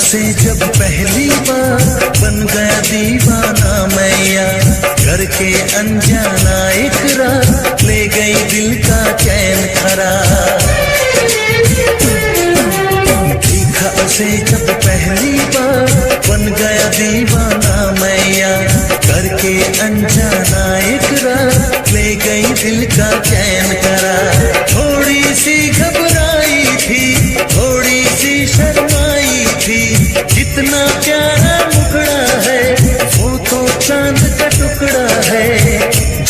से जब पहली बार बन गया दीवाना मैया, करके अनजाना इकरार ले गई दिल का चैन करार। देखा उसे जब पहली बार बन गया दीवाना मैया, करके अनजाना इकरार ले गई दिल का चैन करार। थोड़ी सी घबराई थी, थोड़ी सी शर्माई थी, कितना प्यारा मुखड़ा है वो तो चांद का टुकड़ा है।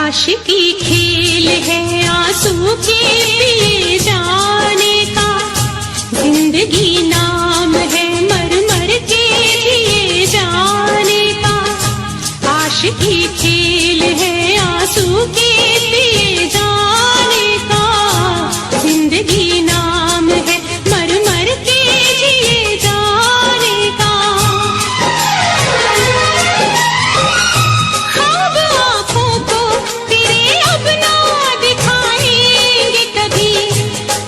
आशिकी खेल है आंसू के पिए जाने का, जिंदगी नाम है मर मर के जिए जाने का। आशिकी खेल है आंसू के पिए जाने का, जिंदगी नाम है मर मर के जिए जाने का। ख्वाब आँखों को तेरे अब ना दिखाएंगे कभी,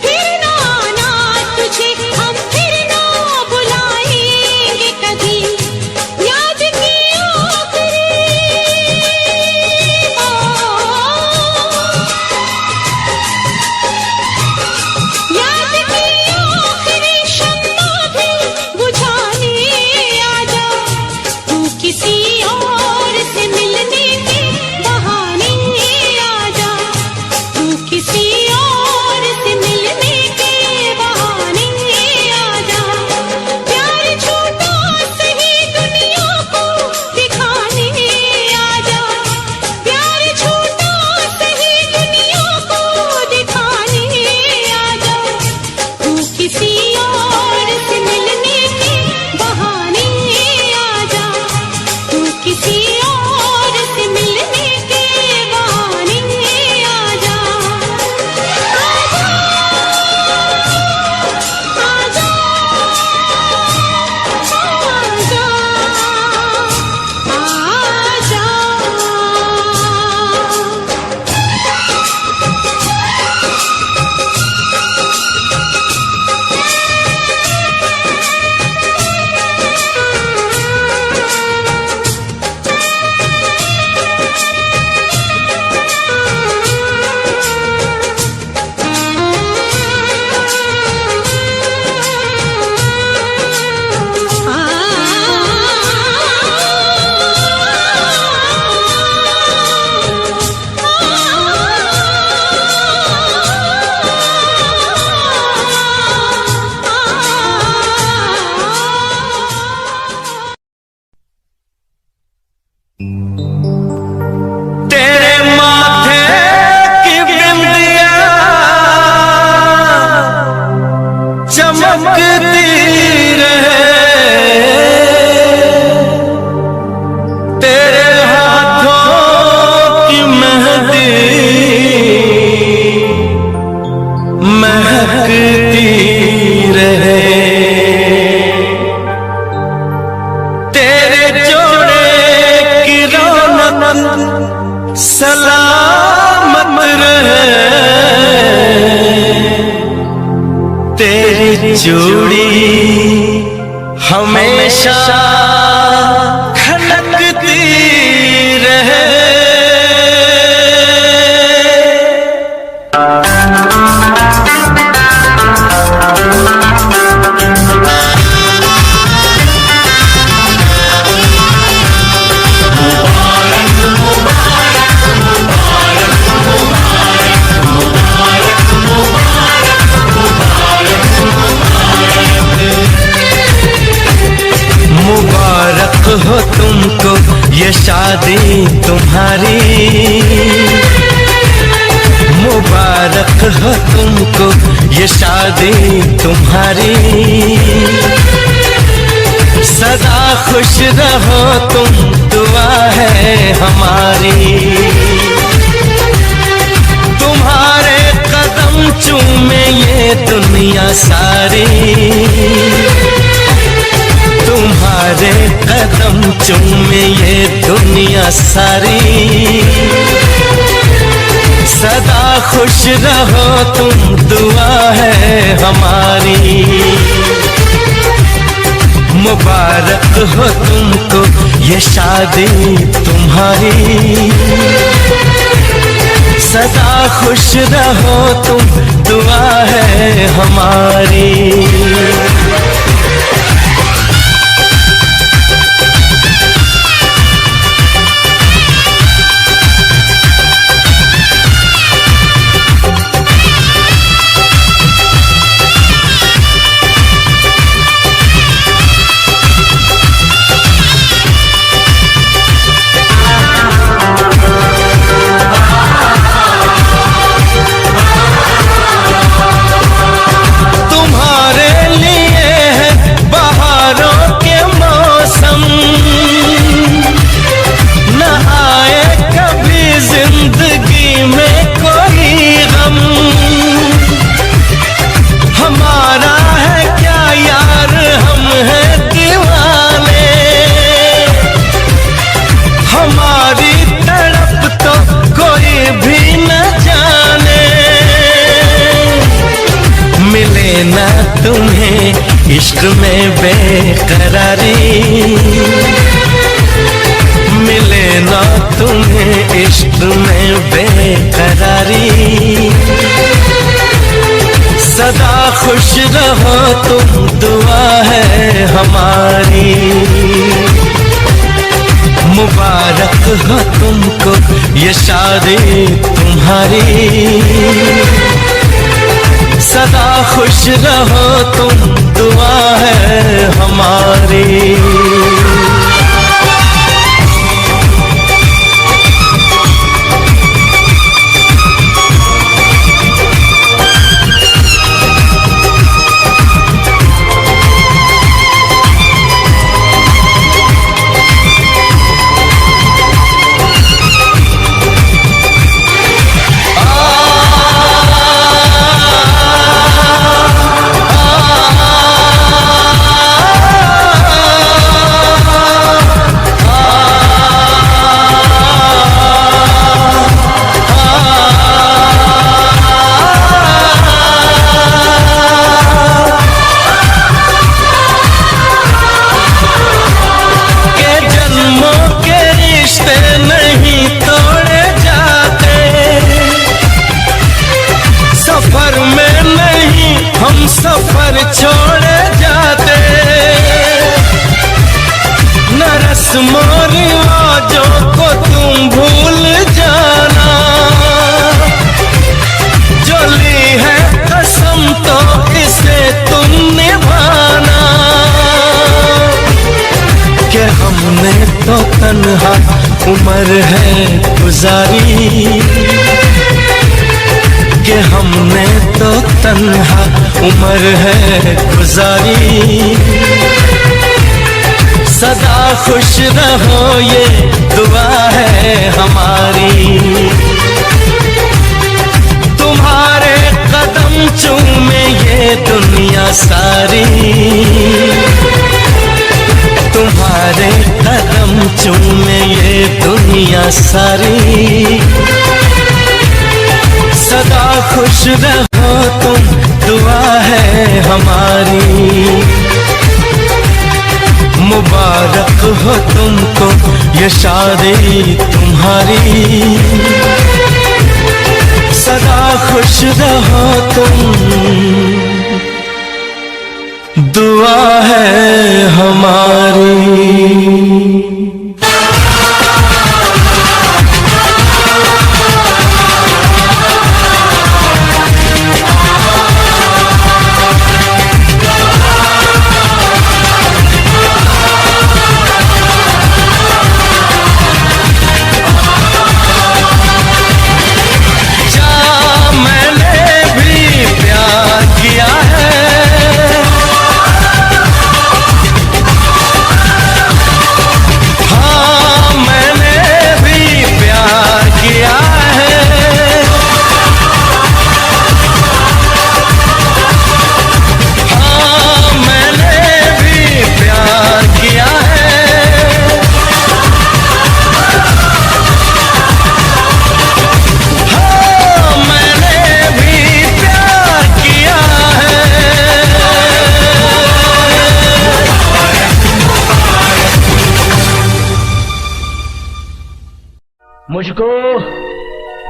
फिर ना आना तुझे हम फिर ना बुलाएंगे कभी। याद की आखिरी याद की आखिरी शम्मा भी बुझाने आजा, तू किसी और से मिलने के बहाने आजा, तू किसी और से मिलने के बहाने आजा। प्यार छोटा सही दुनिया को दिखाने आजा, प्यार छोटा सही दुनिया को दिखाने आजा, तू किसी और से मिलने के बहाने आजा, तू किसी और से मिलने के बहाने आजा। आजा आजा आजा आजा। तेरे माथे की बिंदिया चमकती रहे, तेरे हाथों की मेहंदी महकती रहे, तेरे जोड़े की रौनक सलामत रहे, तेरी चूड़ी हमेशा खनकती रहे। मुबारक हो तुमको ये शादी तुम्हारी, मुबारक हो तुमको ये शादी तुम्हारी। सदा खुश रहो तुम दुआ है हमारी, तुम्हारे कदम चूमे ये दुनिया सारी, तुम्हारे कदम चूमे ये दुनिया सारी। सदा खुश रहो तुम दुआ है हमारी, मुबारक हो तुमको ये शादी तुम्हारी। सदा खुश रहो तुम दुआ है हमारी। इश्क में बेकरारी, मिले ना तुम्हें इश्क में बेकरारी। सदा खुश रहो तुम, दुआ है हमारी। मुबारक हो तुमको ये शादी तुम्हारी। सदा खुश रहो तुम, दुआ है हमारी। सफर छोड़े जाते न, रस्मों रिवाजों को तुम भूल जाना। जो ली है कसम तो इसे तुम निभाना। कि हमने तो तन्हा उम्र है गुजारी, कि हमने तो तन्हा उम्र है गुजारी। सदा खुश रहो ये दुआ है हमारी। तुम्हारे कदम चूमे ये दुनिया सारी। तुम्हारे कदम चूमे ये दुनिया सारी। सदा खुश रहो तुम, दुआ है हमारी। मुबारक हो तुमको ये शादी तुम्हारी। सदा खुश रहो तुम, दुआ है हमारी। मुझको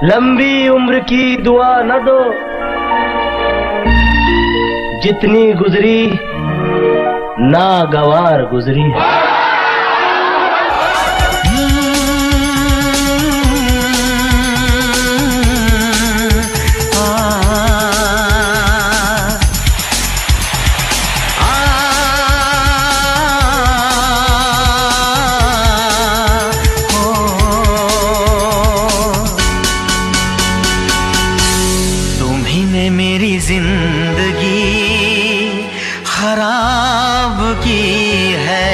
लंबी उम्र की दुआ न दो, जितनी गुजरी नागवार गुजरी। मेरी जिंदगी खराब की है,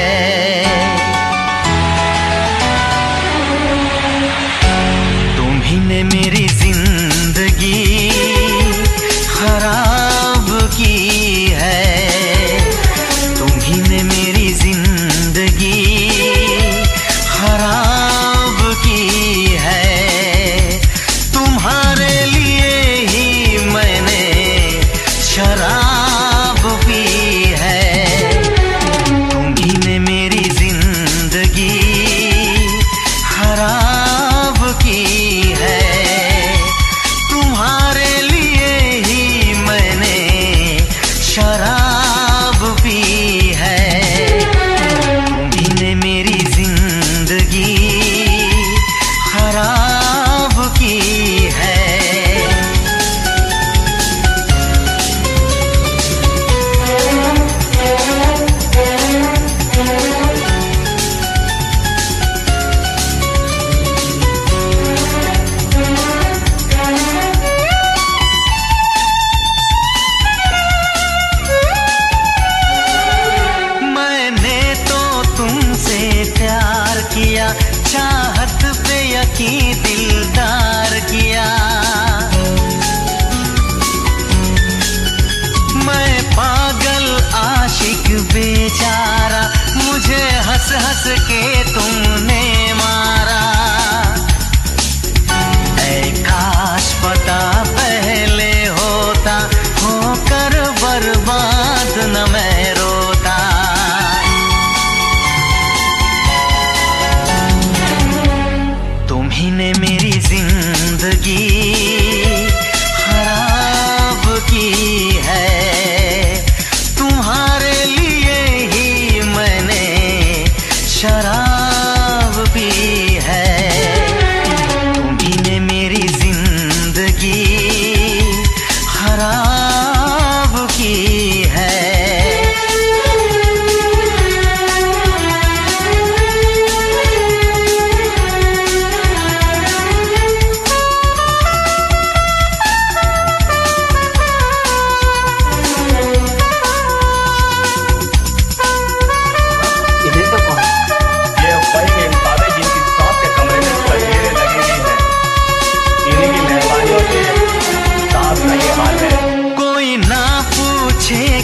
तुम्ही ने मेरी जिंदगी खराब की है, तुम्ही ने मेरी जिंदगी खराब की है। तुम्हारे लिए ही मैंने शराब पी है।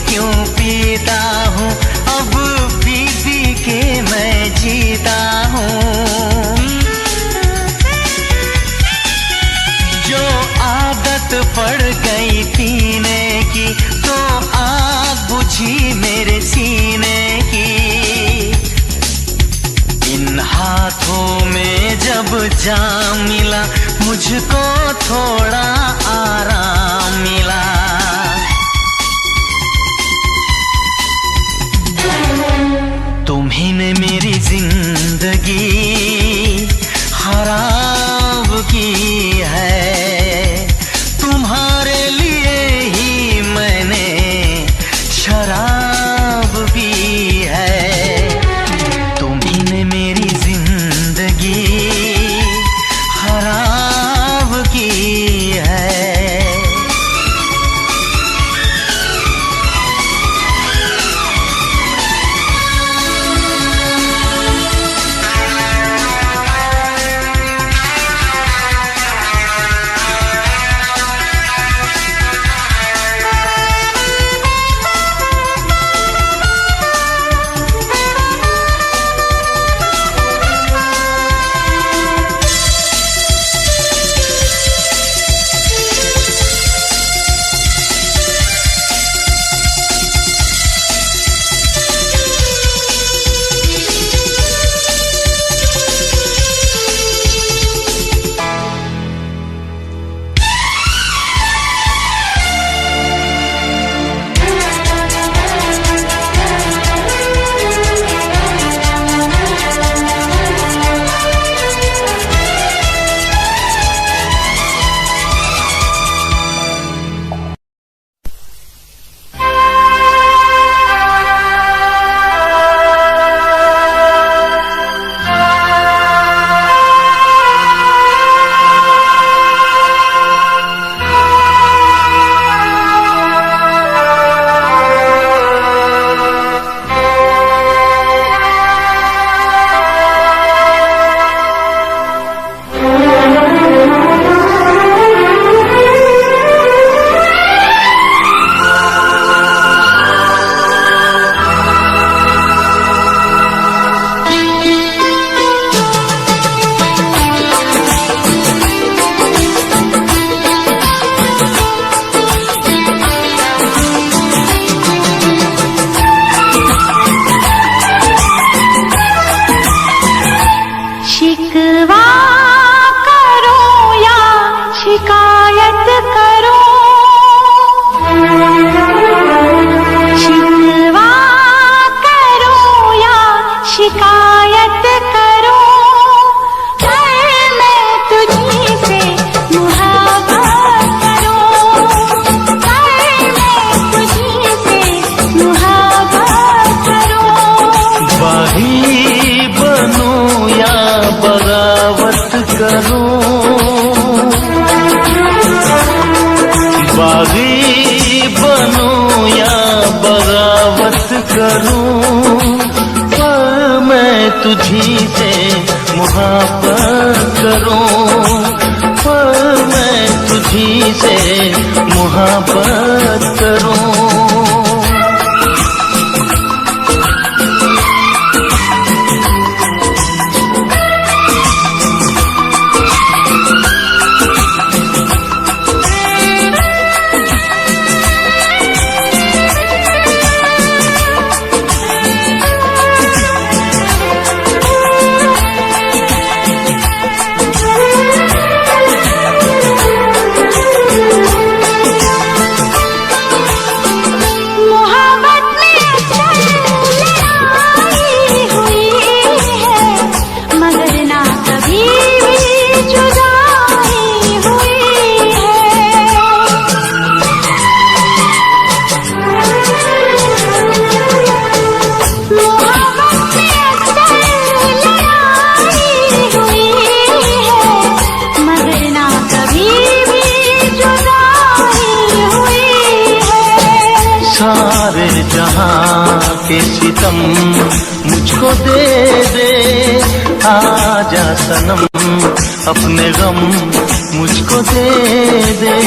क्यों पीता हूँ, अब पी पी के मैं जीता हूँ। जो आदत पड़ गई पीने की, तो आग बुझी मेरे सीने की। इन हाथों में जब जाम मिला, मुझको थोड़ा आराम मिला। तुम्ही ने मेरी जिंदगी खराब की है, तुम्हारे लिए ही मैंने शराब पी है। तुम्ही ने मेरी जिंदगी खराब की है। बागी बनूं या बगावत करूं, पर मैं तुझी से मुहब्बत करूं, पर मैं तुझी से मुहब्बत करूं। सारे जहां के सितम मुझको दे दे, आजा सनम अपने गम मुझको दे दे।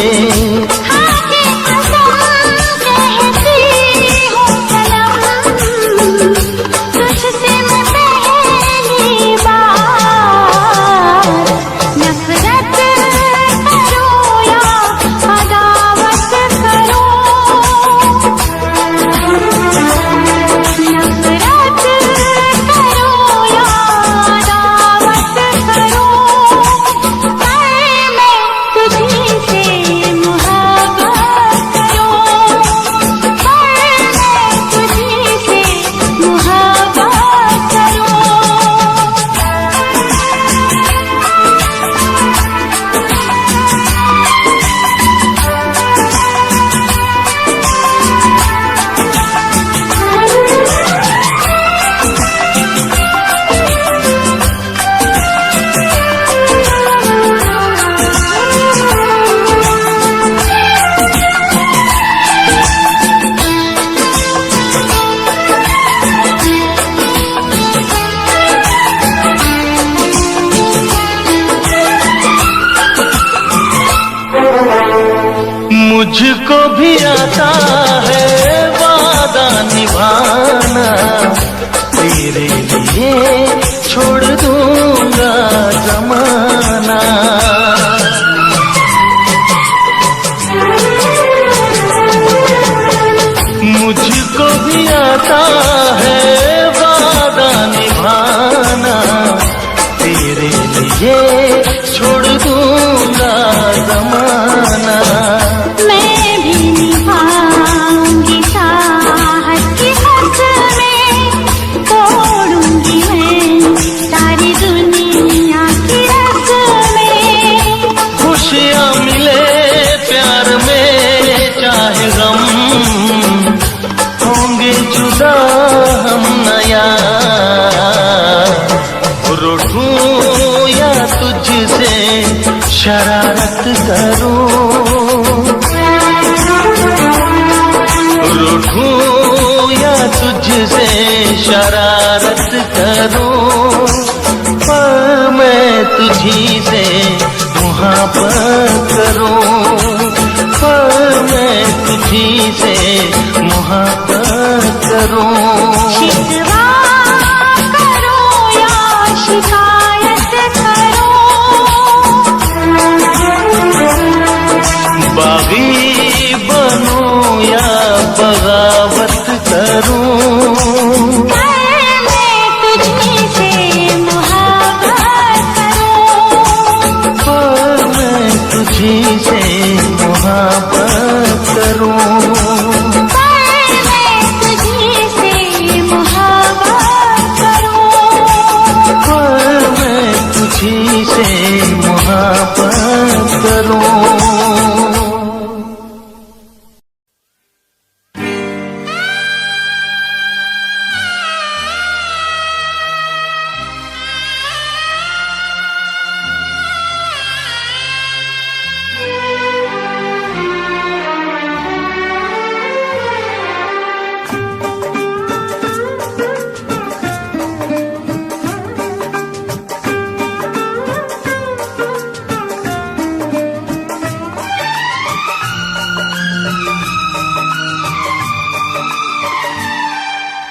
मुझको भी आता है वादा निभाना, तेरे लिए छोड़ दूंगा जमाना। मुझको भी आता है वादा निभाना, तेरे लिए छोड़ दूंगा जमाना। मैं भी निभाऊंगी चाहत की हसरें, तोड़ूंगी मैं सारी दुनिया की रस्में। खुशियाँ मिले प्यार में चाहे गम, होंगे जुदा हम नया। रूठूं या तुझसे शरारत करूं, रूठूं या तुझसे शरारत करूं, पर मैं तुझी से मुहब्बत करूं, पर मैं तुझी से मुहब्बत करूं। शिकवा करो या शिकायत करो, बागी बनूं या बगावत करूं, मैं तुझी से मुहब्बत करूं, पर मैं तुझी से मुहब्बत करूं। मैं तुझी से मुहब्बत करूं, पर मैं तुझी से मुहब्बत करूं।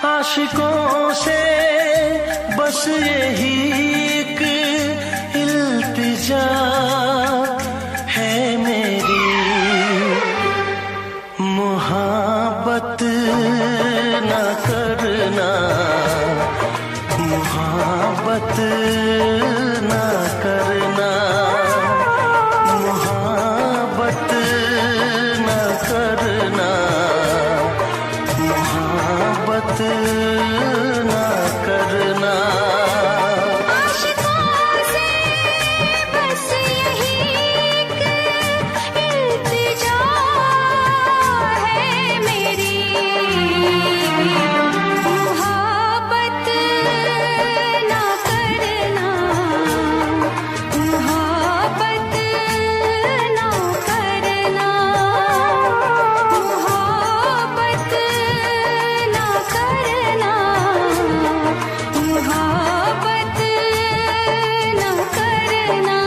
आशिकों से बस यही एक इल्तिजा है मेरी, मुहब्बत न करना, मुहब्बत न करना, मुहब्बत न करना, मुहब्बत न करना। आशिकों से बस यही एक इल्तिजा है मेरी, मुहब्बत ना करना, मुहब्बत ना करना, मुहब्बत ना करना, मुहब्बत ना करना।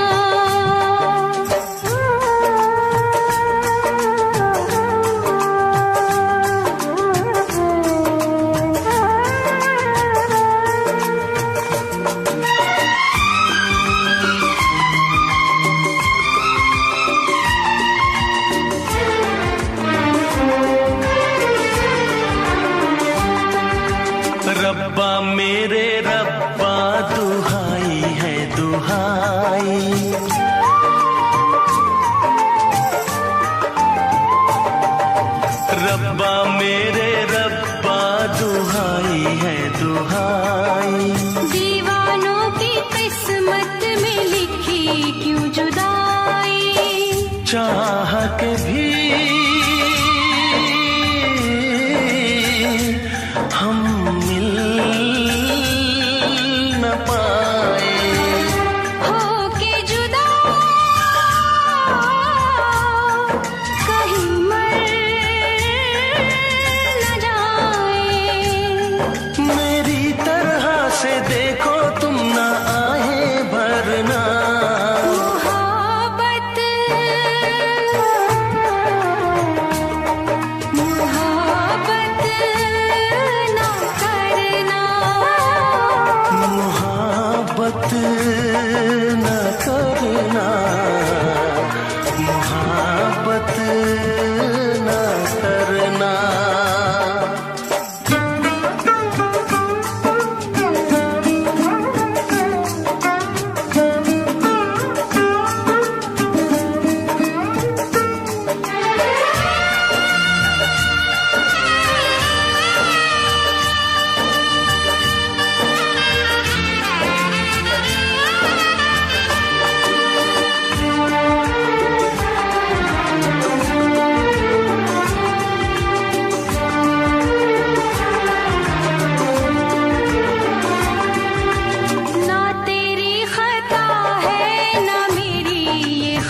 रब्बा मेरे रब्बा दुहाई है दुहाई, रब्बा मेरे रब्बा दुहाई है दुहाई। दीवानों की किस्मत में लिखी क्यों जुदाई, चाह के भी हम मिल न पाए, होके जुदा कहीं मर न जाए। मेरी तरह से देखो तुम ना आए भरना, मुहब्बत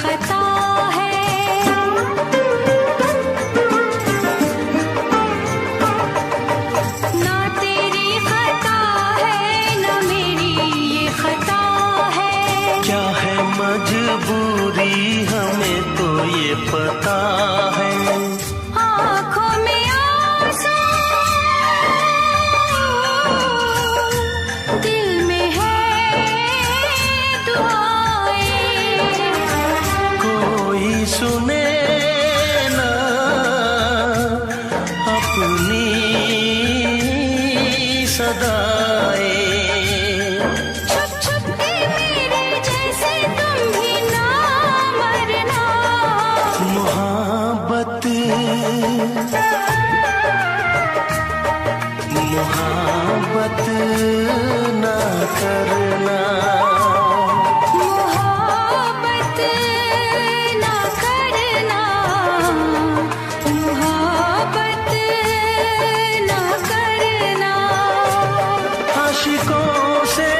खता है। ना तेरी खता है ना मेरी ये खता है। क्या है मजबूरी हमें तो ये पता है। आँखों में आंसू, दिल में है दुआएं। कोई सुने ना अपनी सदाएं। छुप छुप के मेरे जैसे तुम भी ना मरना। मोहब्बत मोहब्बत ना करना। मोहब्बत ना करना। मोहब्बत ना करना। आशिकों से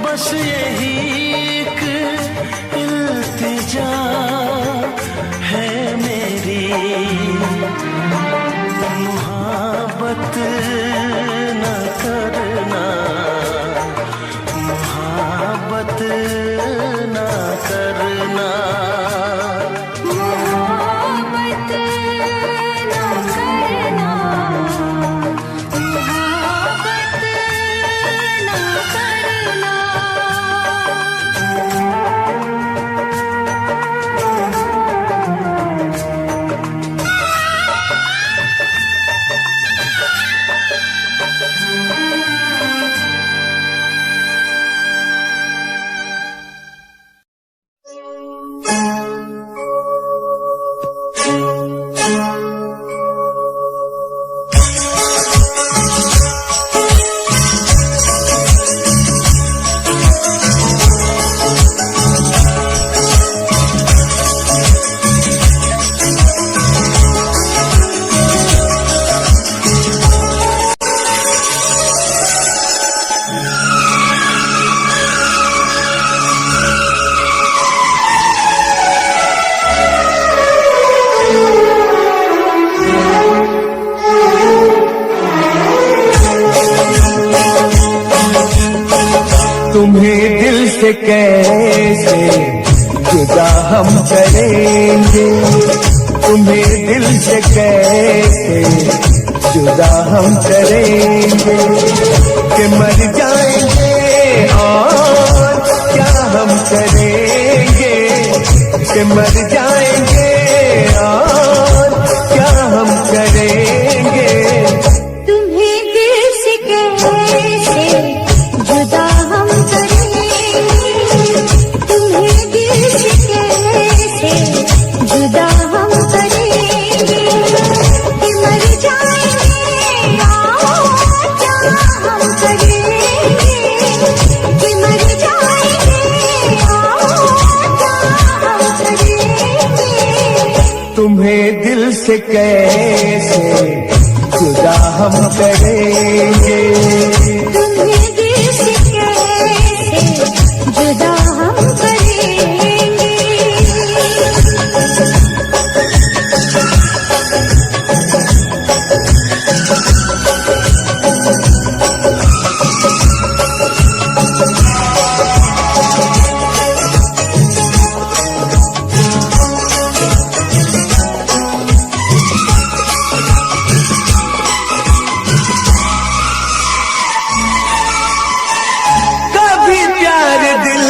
बस यही एक इल्तिजा है मेरी। मोहब्बत न करना। मोहब्बत न करना। मोहब्बत ना करना। मोहब्बत ना करना। तुम्हें दिल से कैसे जुदा हम करेंगे। तुम्हें दिल से कैसे जुदा हम करेंगे। कि मर जाएंगे और क्या हम करेंगे। कि मर जाएंगे और क्या हम करेंगे। तुम्हें दिल से कैसे जुदा हम करेंगे। तुम्हें दिल से कैसे जुदा हम करेंगे। कि मर जाएंगे और क्या हम करेंगे। कि मर जाएंगे और क्या हम करेंगे। तुम्हें दिल से कैसे जुदा हम करेंगे। तुम्हें दिल से कैसे जुदा हम करेंगे। कभी प्यार दिल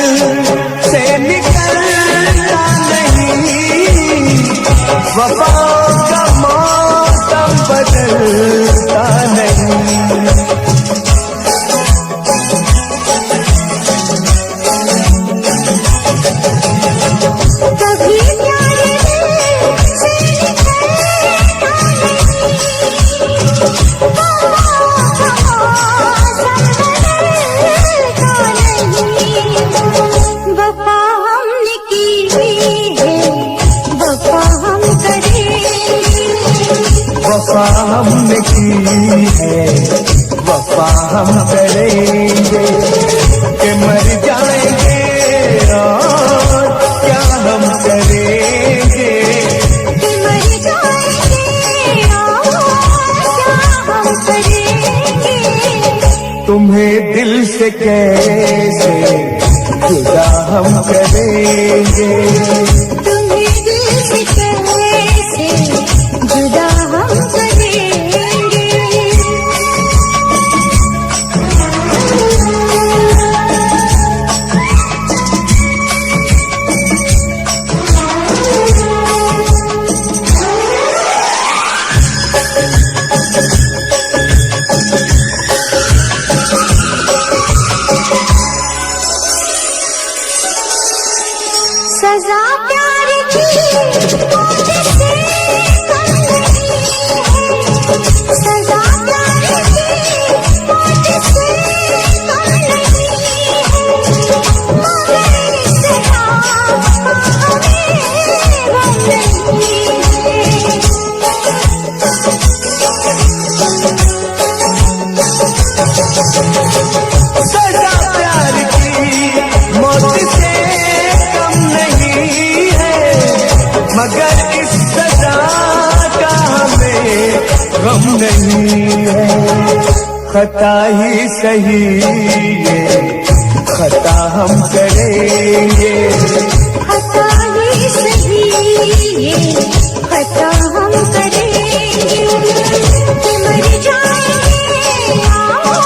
से निकलता नहीं। वफा का मौसम बदलता नहीं। कभी प्यार दिल से निकलता नहीं। वफा हमने की है, वफा हम करेंगे। वफा हमने की है, वफा हम करेंगे। कि मर जाएंगे और क्या हम कैसे जुदा हम करेंगे। तुम्हें दिल से कैसे जुदा हम करेंगे। सजा प्यार की मौत से कम नहीं है। सजा प्यार की मौत से कम नहीं है। मगर इस रात का हमें गम नहीं है। सजा प्यार की मौत से कम नहीं है, मगर इस सजा का हमें गम नहीं है। खता ही सही ये खता हम करेंगे। खता ही सही ये खता हम करेंगे। कि मर जाएंगे और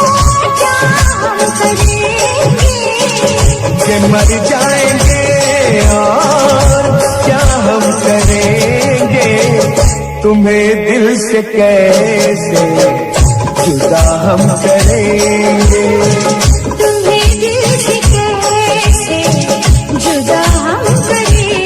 क्या हम करेंगे। कि मर जाएंगे और क्या हम करेंगे। तुम्हें दिल से कैसे जुदा हम करेंगे। तुम्हें दिल से कैसे जुदा हम करेंगे।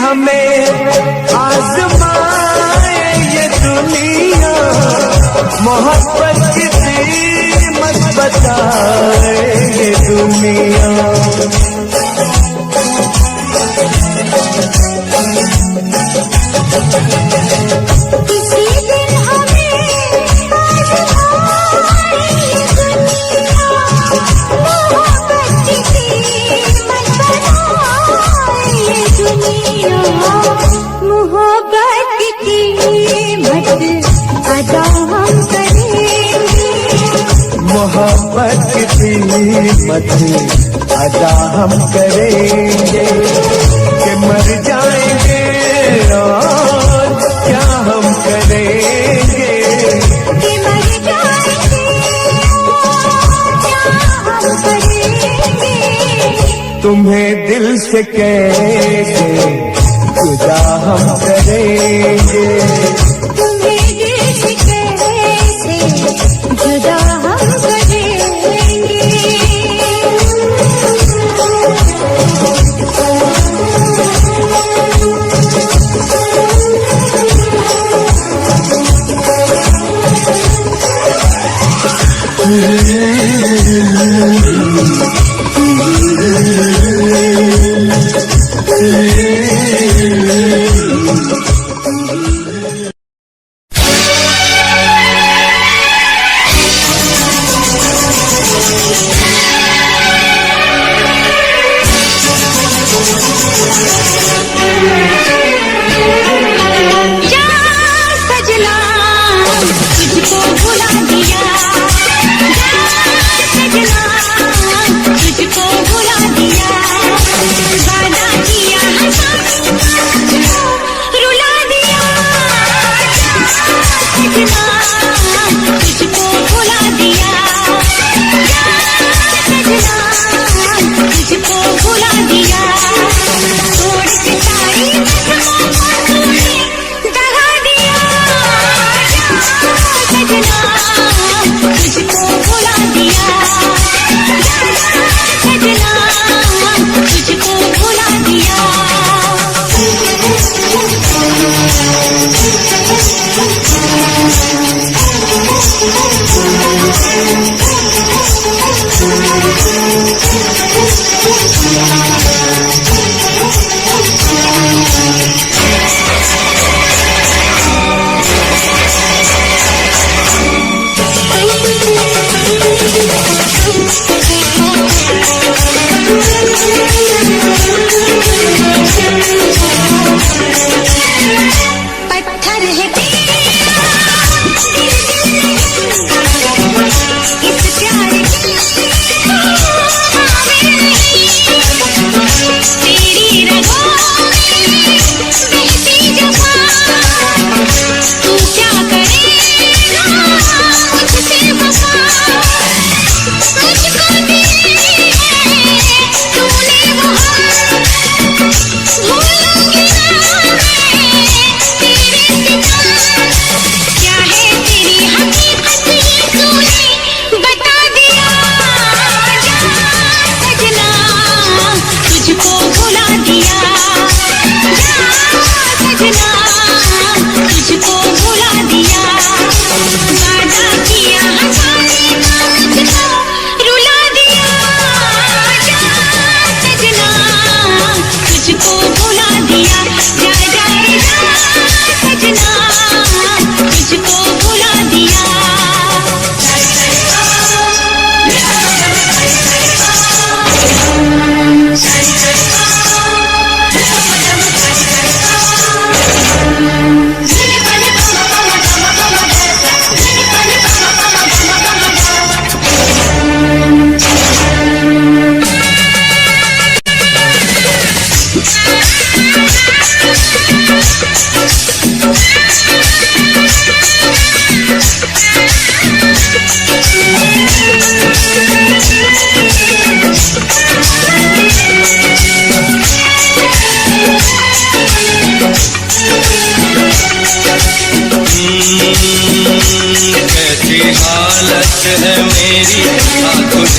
हमें आज़माए ये दुनिया, मोहब्बत की कीमत बताए ये दुनिया। किसी दिन हमें आज़माए ये दुनिया, मोहब्बत की कीमत बताए ये दुनिया। मोहब्बत की कीमत अदा हम करेंगे। मोहब्बत की कीमत अदा हम करेंगे। कि मर जाएंगे और क्या हम करेंगे। कि मर जाएंगे और क्या हम करेंगे। तुम्हें दिल से कैसे जुदा हम करेंगे। तुम्हें दिल से कैसे जुदा हम करेंगे।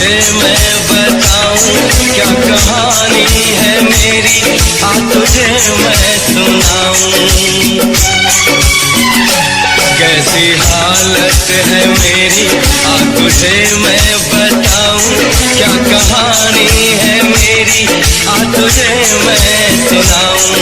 तुझे मैं बताऊं क्या कहानी है मेरी, आ तुझे मैं सुनाऊं। कैसी हालत है मेरी, आ तुझे मैं बताऊं क्या कहानी है मेरी, आ तुझे मैं सुनाऊं।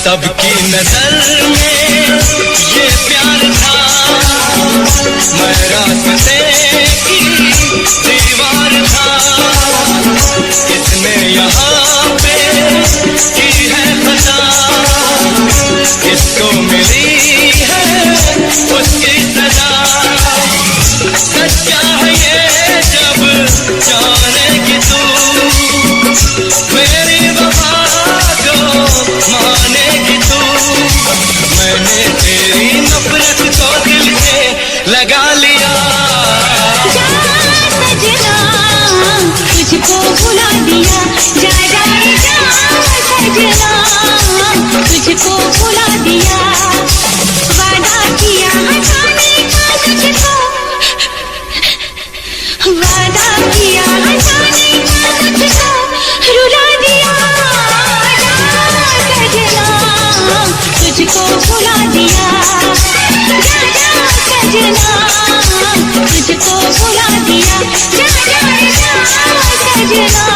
सबकी नजर में ये प्यार था, मैं रास्ते की दीवार था। इसने यहाँ पे की है खता, किसको मिली है उसकी सजा। सच्चा है ये जब जानेगी तू, मेरी वफा को मानेगी तू। मैंने तेरी नफरत को दिल से लगा लिया। जा सजना तुझको भुला दिया, जा जा जा सजना तुझको भुला दिया। वादा किया हटाने का तुझको, वादा किया हटाने का तुझको रुला दिया। जा सजना तुझको भुला दिया, जा जा सजना तुझको भुला दिया। जा जा जा सजना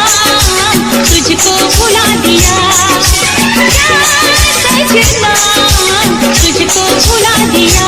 तुझको भुला दिया, जा सजना तुझको भुला दिया।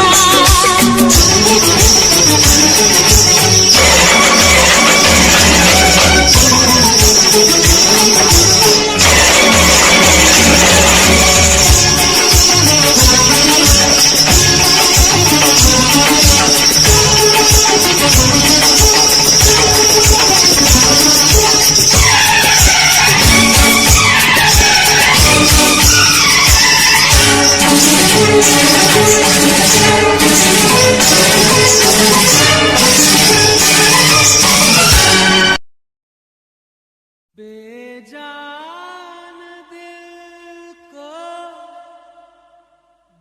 बेजान दिल को,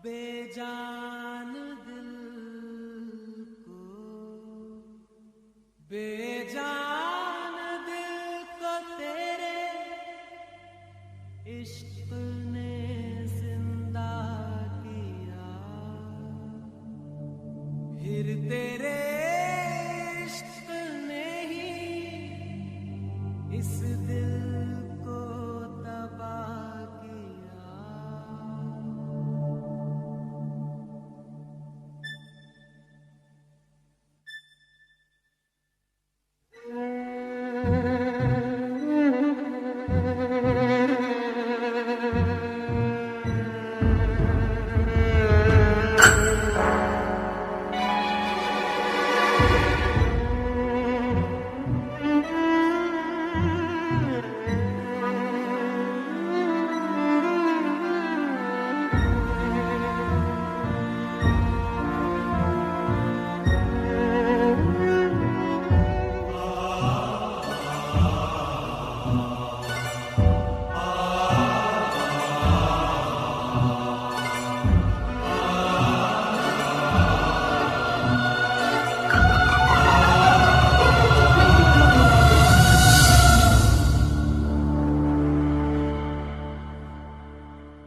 बेजान दिल को, बेजान दिल को तेरे इश्क ने जिंदा किया। फिर तेरे इश्क ने ही इस दिल को तबाह किया।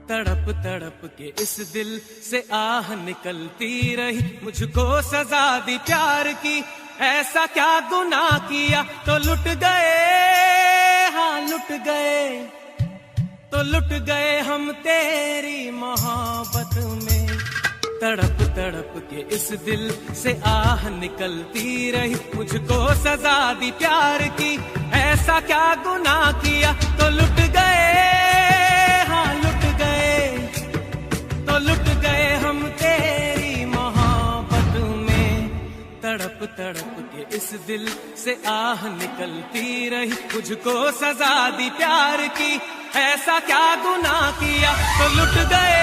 तड़प तड़प के इस दिल से आह निकलती रही, मुझको सजा दी प्यार की। ऐसा क्या गुनाह किया तो लुट गए, हाँ लुट गए, तो लुट गए हम तेरी मोहब्बत में। तड़प तड़प के इस दिल से आह निकलती रही, मुझको सजा दी प्यार की। ऐसा क्या गुनाह किया तो लुट गए, हाँ लुट गए, तो लुट गए हम तेरी मोहब्बत में। तड़प तड़प के इस दिल से आह निकलती रही, मुझको सजा दी प्यार की, ऐसा क्या गुनाह किया तो लुट गए,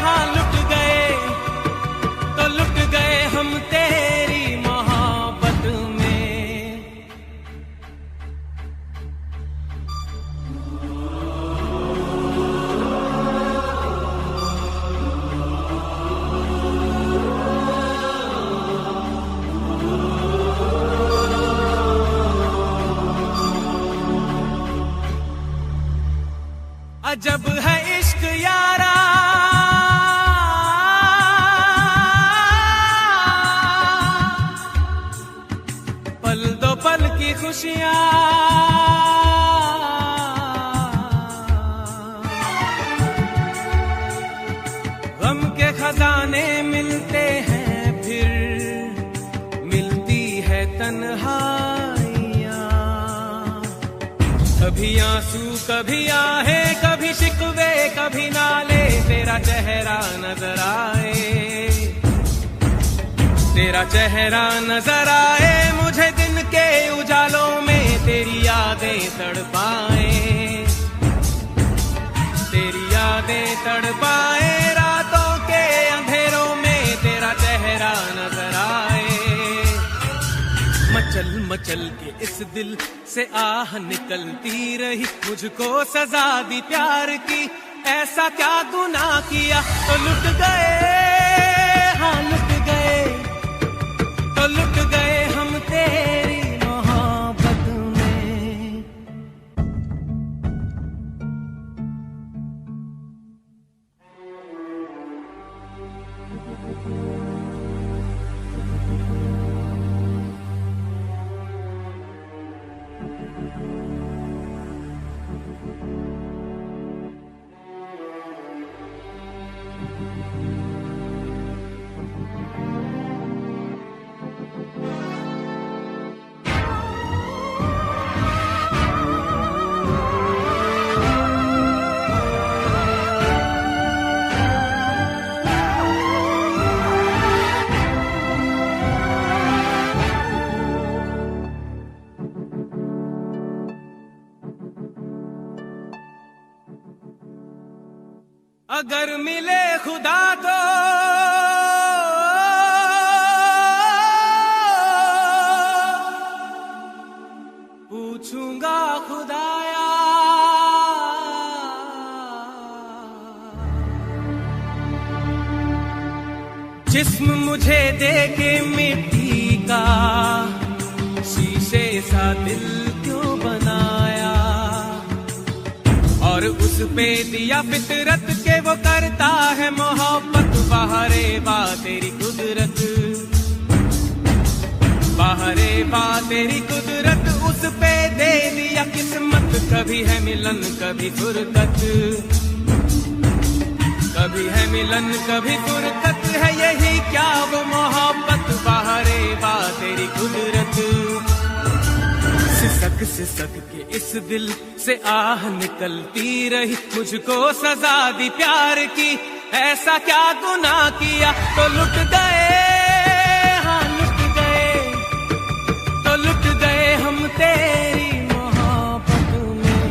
हाँ लुट गए, तो लुट गए हम तेरी मोहब्बत में। अजब है इश्क यारा, पल दो पल की खुशियां, गम के खजाने मिलते हैं, फिर मिलती है तन्हाइयां। कभी आंसू कभी आहे, कभी शिकवे कभी नाले, तेरा चेहरा नजर आए, तेरा चेहरा नजर आए, मुझे दिन के उजालों में तेरी यादें तड़पाए, तेरी यादें तड़पाए, रातों के अंधेरों में तेरा चेहरा नजर आए। मचल मचल के इस दिल से आह निकलती रही, मुझको सजा दी प्यार की, ऐसा क्या गुनाह किया तो लुट गए, हाँ लुट गए, तो लुट गए हम तेरी मोहब्बत में। अगर मिले खुदा तो पूछूंगा खुदाया, जिस्म मुझे दे के मिट्टी का, शीशे सा दिल क्यों बनाया, और उस पे दिया फितरत के वो करता है मोहब्बत, बाहरे बा तेरी कुदरत, बाहरे बा तेरी कुदरत, उस पे दे दिया किस्मत, कभी है मिलन कभी फुरकत, कभी है मिलन कभी फुरकत, है यही क्या वो मोहब्बत, बाहरे बा तेरी कुदरत। सिसक सिसक के इस दिल से आह निकलती रही, मुझको सजा दी प्यार की, ऐसा क्या गुनाह किया तो लुट गए, हाँ लुट गए, तो लुट गए हम तेरी मोहब्बत में।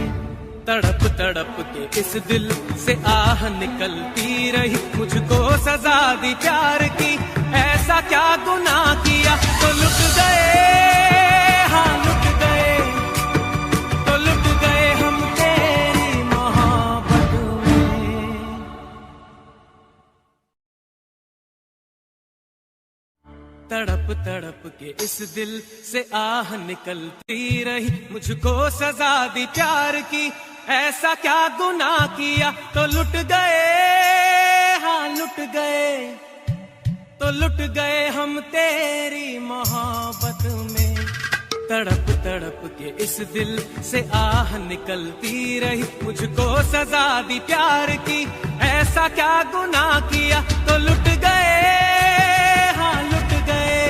तड़प तड़प के इस दिल से आह निकलती रही, मुझको सजा दी प्यार की, ऐसा क्या गुनाह किया तो लुट गए, हाँ लुट गए, तो लुट गए हम तेरी मोहब्बत में। तड़प तड़प के इस दिल से आह निकलती रही, मुझको सजा दी प्यार की, ऐसा क्या गुनाह किया तो लुट गए, हाँ लुट गए, तो लुट गए हम तेरी मोहब्बत में। तड़प तड़प के इस दिल से आह निकलती रही, मुझको सजा दी प्यार की, ऐसा क्या गुनाह किया तो लुट गए, हाँ लुट गए,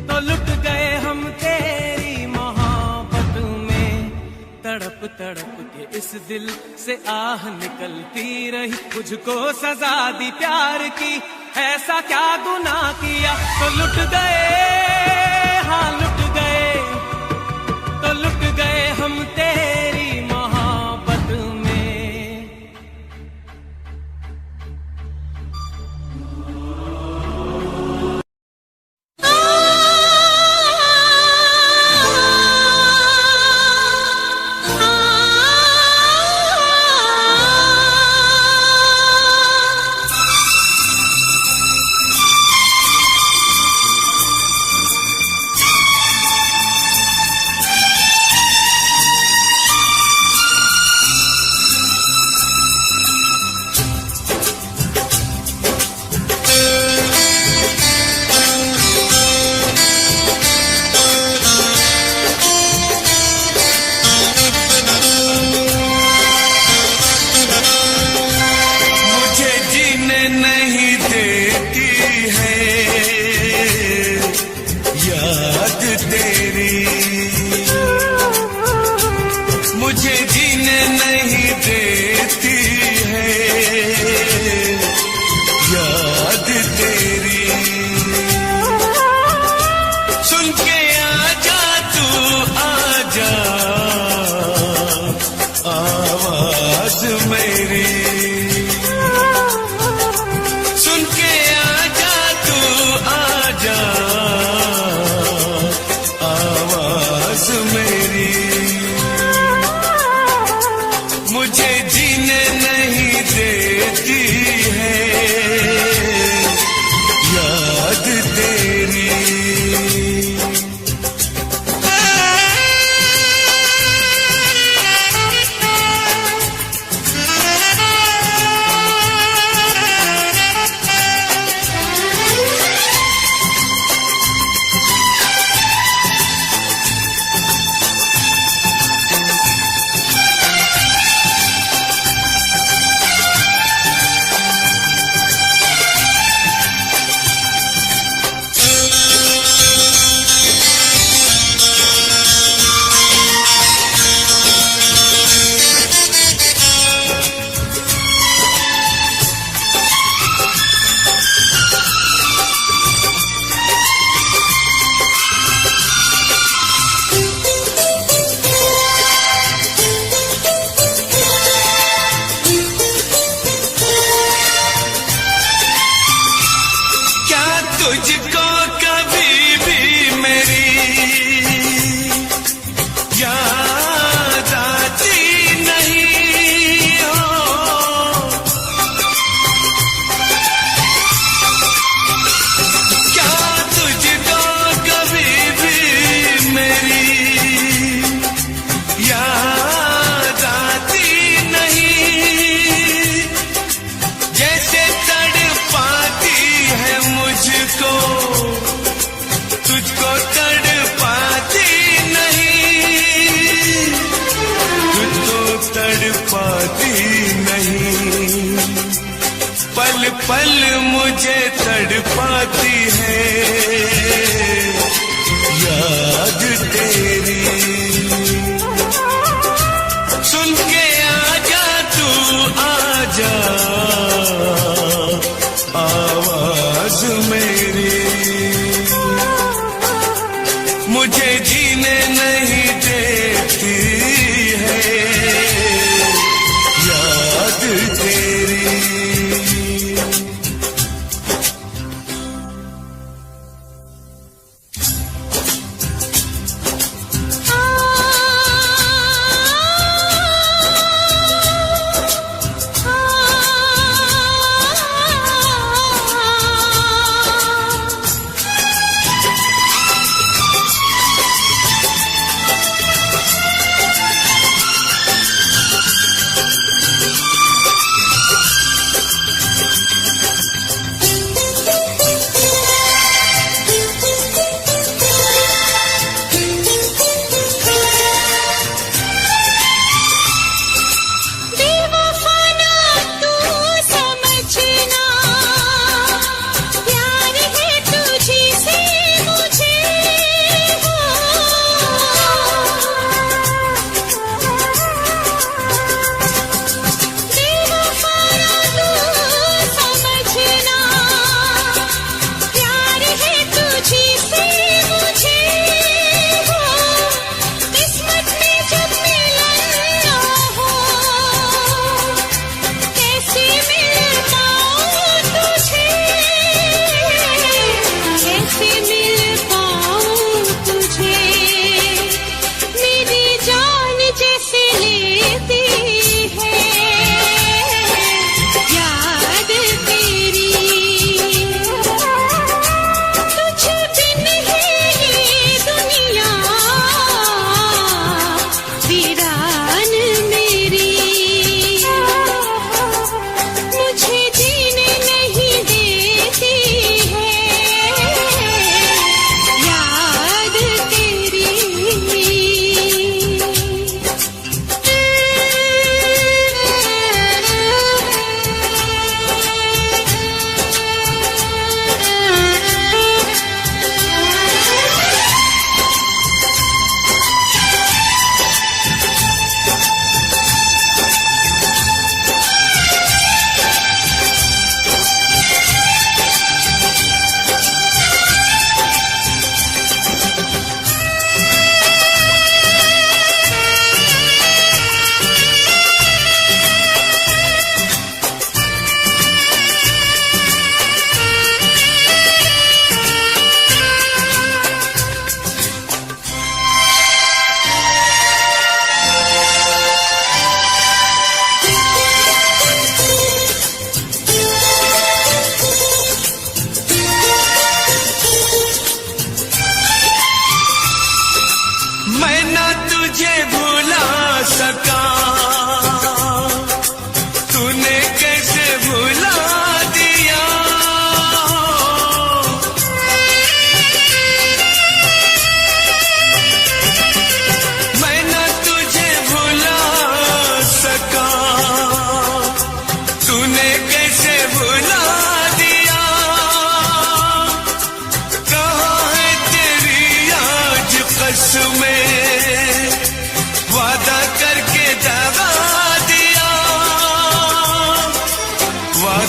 तो लुट गए हम तेरी मोहब्बत में। तड़प तड़प के इस दिल से आह निकलती रही, मुझको सजा दी प्यार की, ऐसा क्या गुनाह किया तो लुट गए, यहाँ लुट गए तो लुट गए हम तेरी मोहब्बत में। मुझे जीने नहीं देती है याद तेरी, मुझे जीने नहीं देती है याद तेरी। सुन के आजा तू आजा आवाज मेरी, सुन के आजा तू आजा आवाज मेरी। मुझे जीने नहीं देती है याद तेरी। क्या तुझको कभी भी मेरी याद आती नहीं हो? क्या तुझको कभी भी मेरी याद आती नहीं? जैसे तड़पाती है मुझको तुझको तड़पाती नहीं, तुझको तड़पाती नहीं। पल पल मुझे तड़पाती है याद तेरी। सुन के आजा तू आजा आवाज मेरी। मुझे जीने नहीं देती है याद तेरी।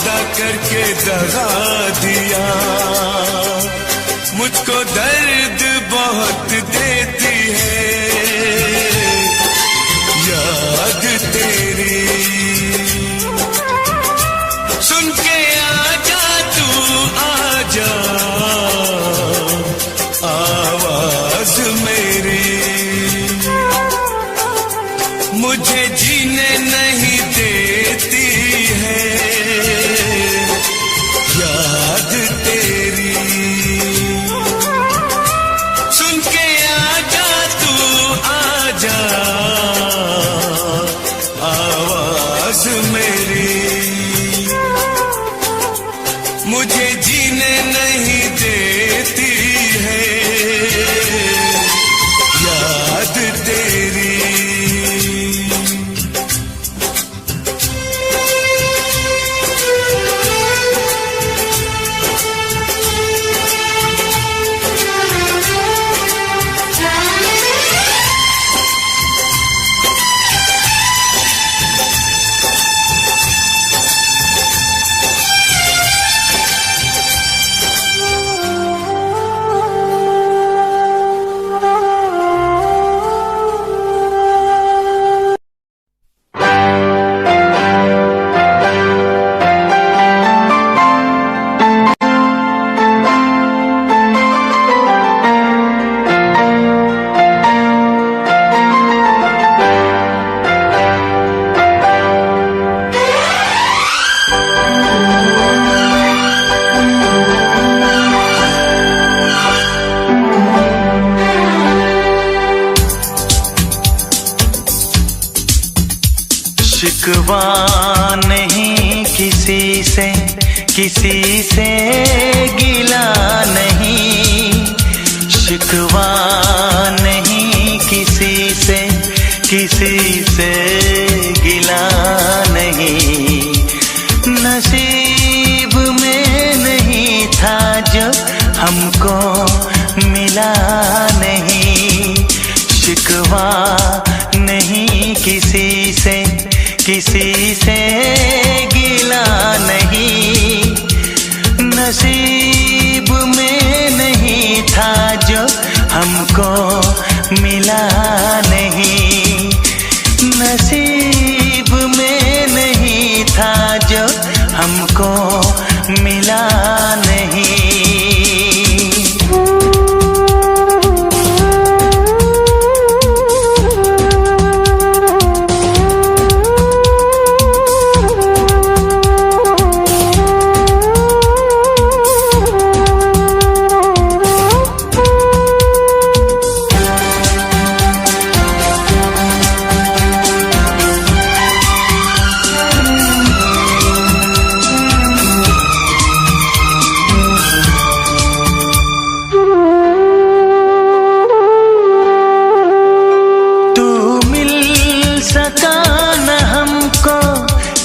वादा करके दगा दिया। मुझको दर्द बहुत देती है याद तेरी। सुन के आजा तू आजा आवाज मेरी। मुझे जीने नहीं देती है याद तेरी। सुन के आजा तू आजा आवाज मेरी। मुझे जीने नहीं देती है याद तेरी। शिकवा नहीं किसी से, किसी से गिला नहीं। शिकवा नहीं किसी से, किसी से गिला नहीं। नसीब में नहीं था जो हमको मिला नहीं। शिकवा नहीं किसी से, किसी से गिला नहीं। नसीब में नहीं था जो हमको मिला नहीं। नसीब में नहीं था जो हमको मिला नहीं।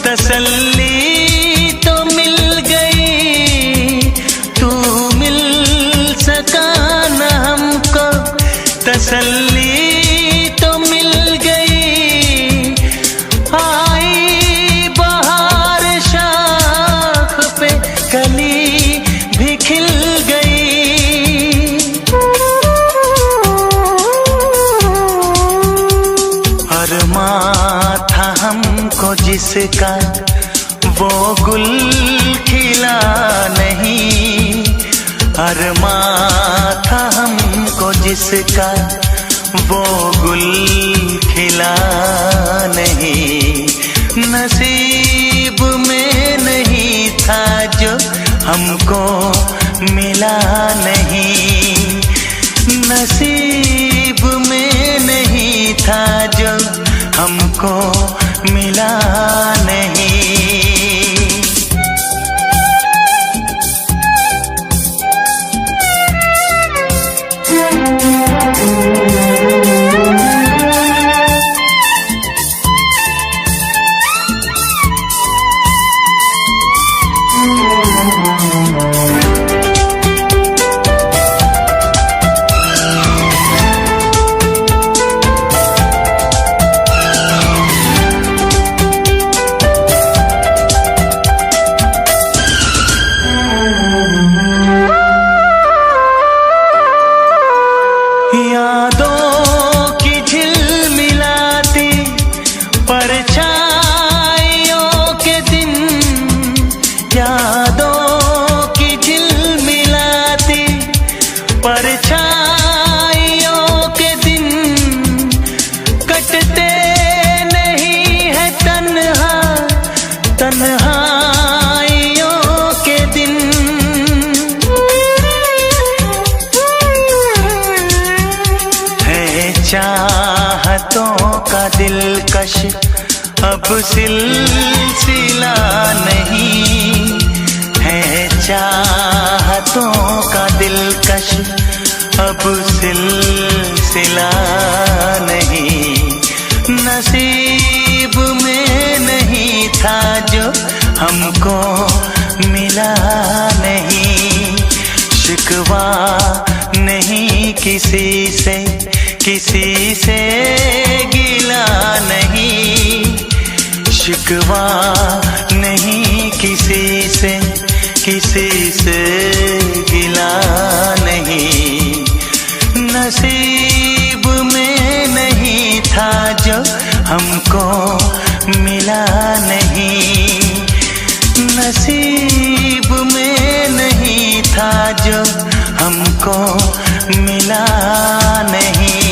तसल्ली तो मिल गई, तू मिल सका न हमको। तसल्ली तो मिल गई। आई बहार शाख पे कली भी खिल गई। अरमां था हमको जिसका वो गुल खिला नहीं। अरमां था हमको जिसका वो गुल खिला नहीं। नसीब में नहीं था जो हमको मिला नहीं। नसीब में नहीं था जो हमको मिला नहीं। तन्हाइयों के दिन है चाहतों का दिलकश अब सिलसिला नहीं है चाहतों का दिलकश अब सिलसिला नहीं नसीब में नहीं था जो हमको मिला नहीं शिकवा नहीं किसी से गिला नहीं शिकवा नहीं किसी से गिला नहीं नसीब में नहीं था जो हमको मिला नहीं नसीब में नहीं था जो हमको मिला नहीं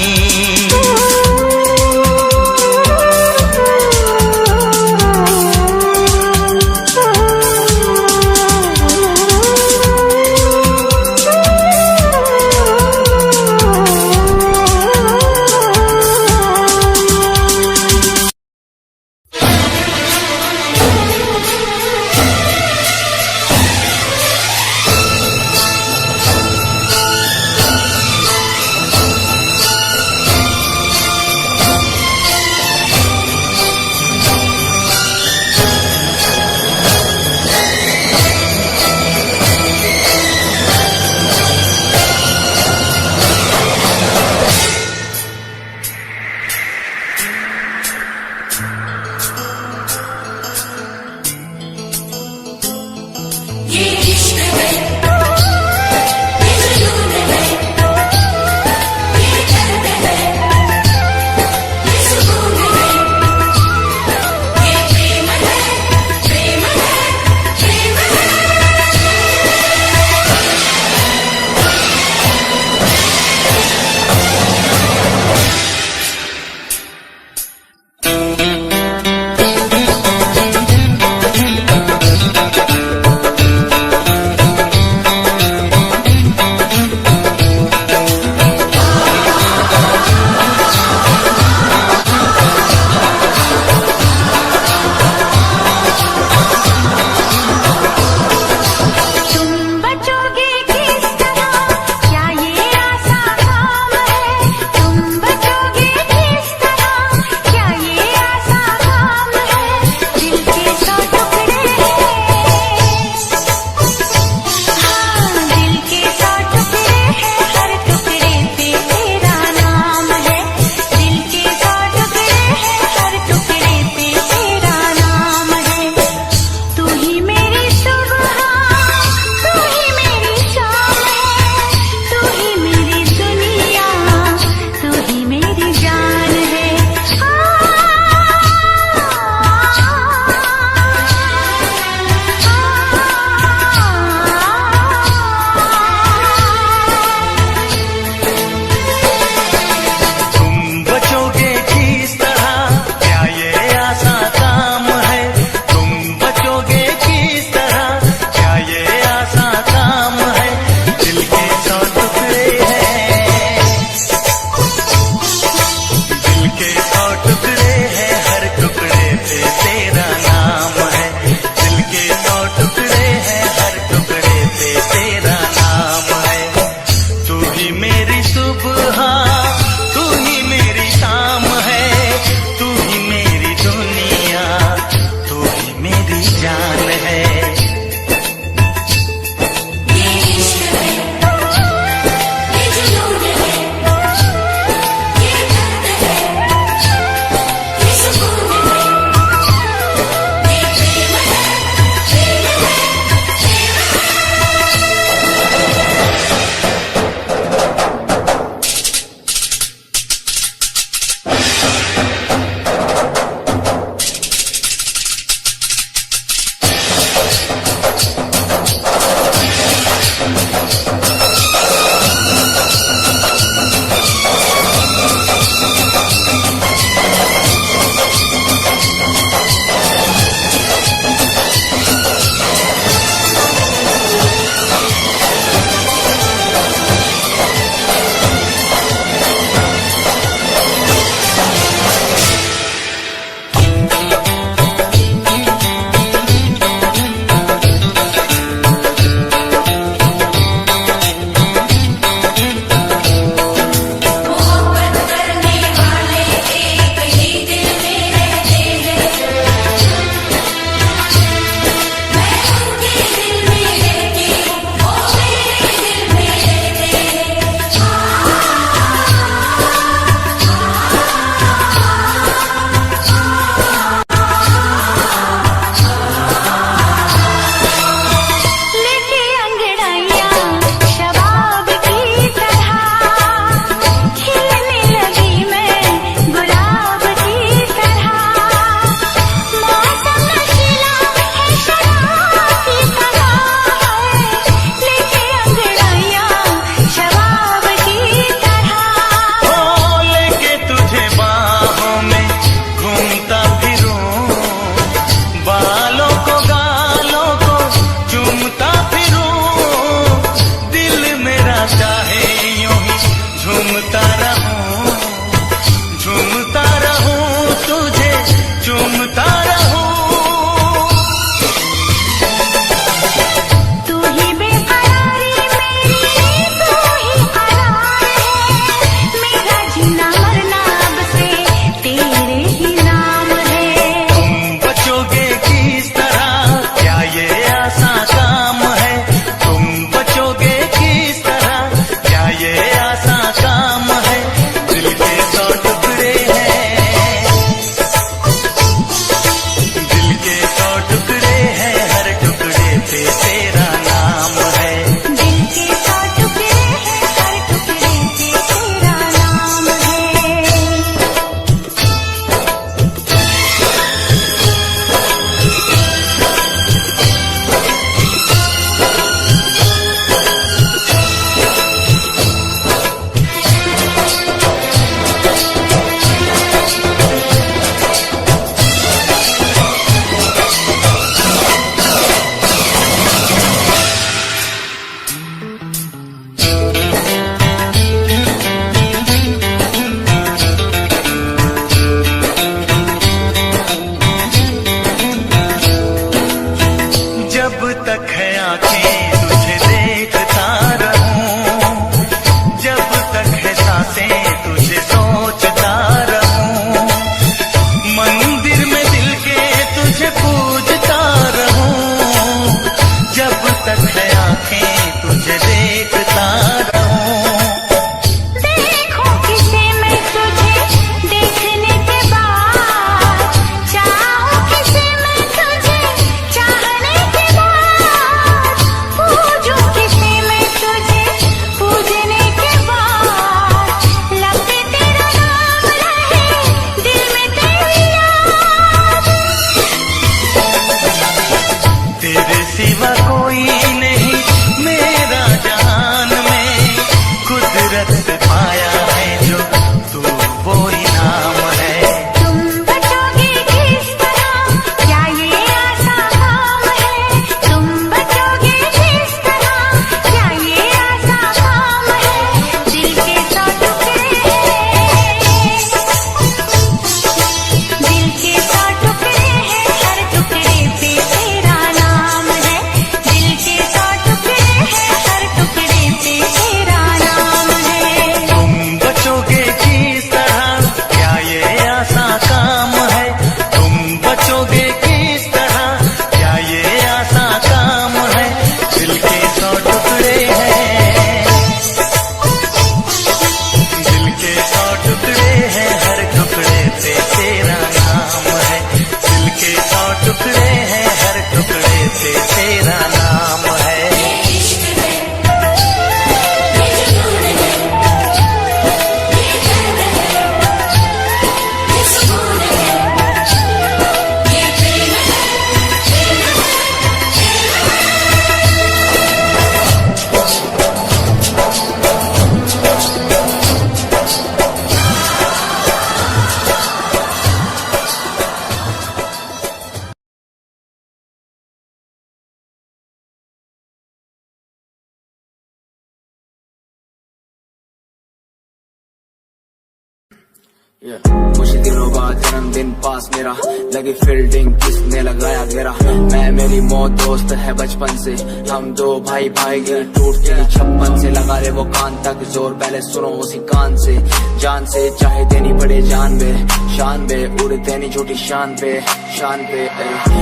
कुछ दिनों बाद जन्मदिन पास मेरा, लगी फील्डिंग किसने लगाया घेरा। मैं मेरी मौत दोस्त है बचपन से, हम दो भाई भाई दिल टूटते 56 से। लगा ले वो कान तक जोर, पहले सुनो उसी कान से। जान से चाहे देनी पड़े जान बे, शान बे उड़ते नहीं झूठी शान पे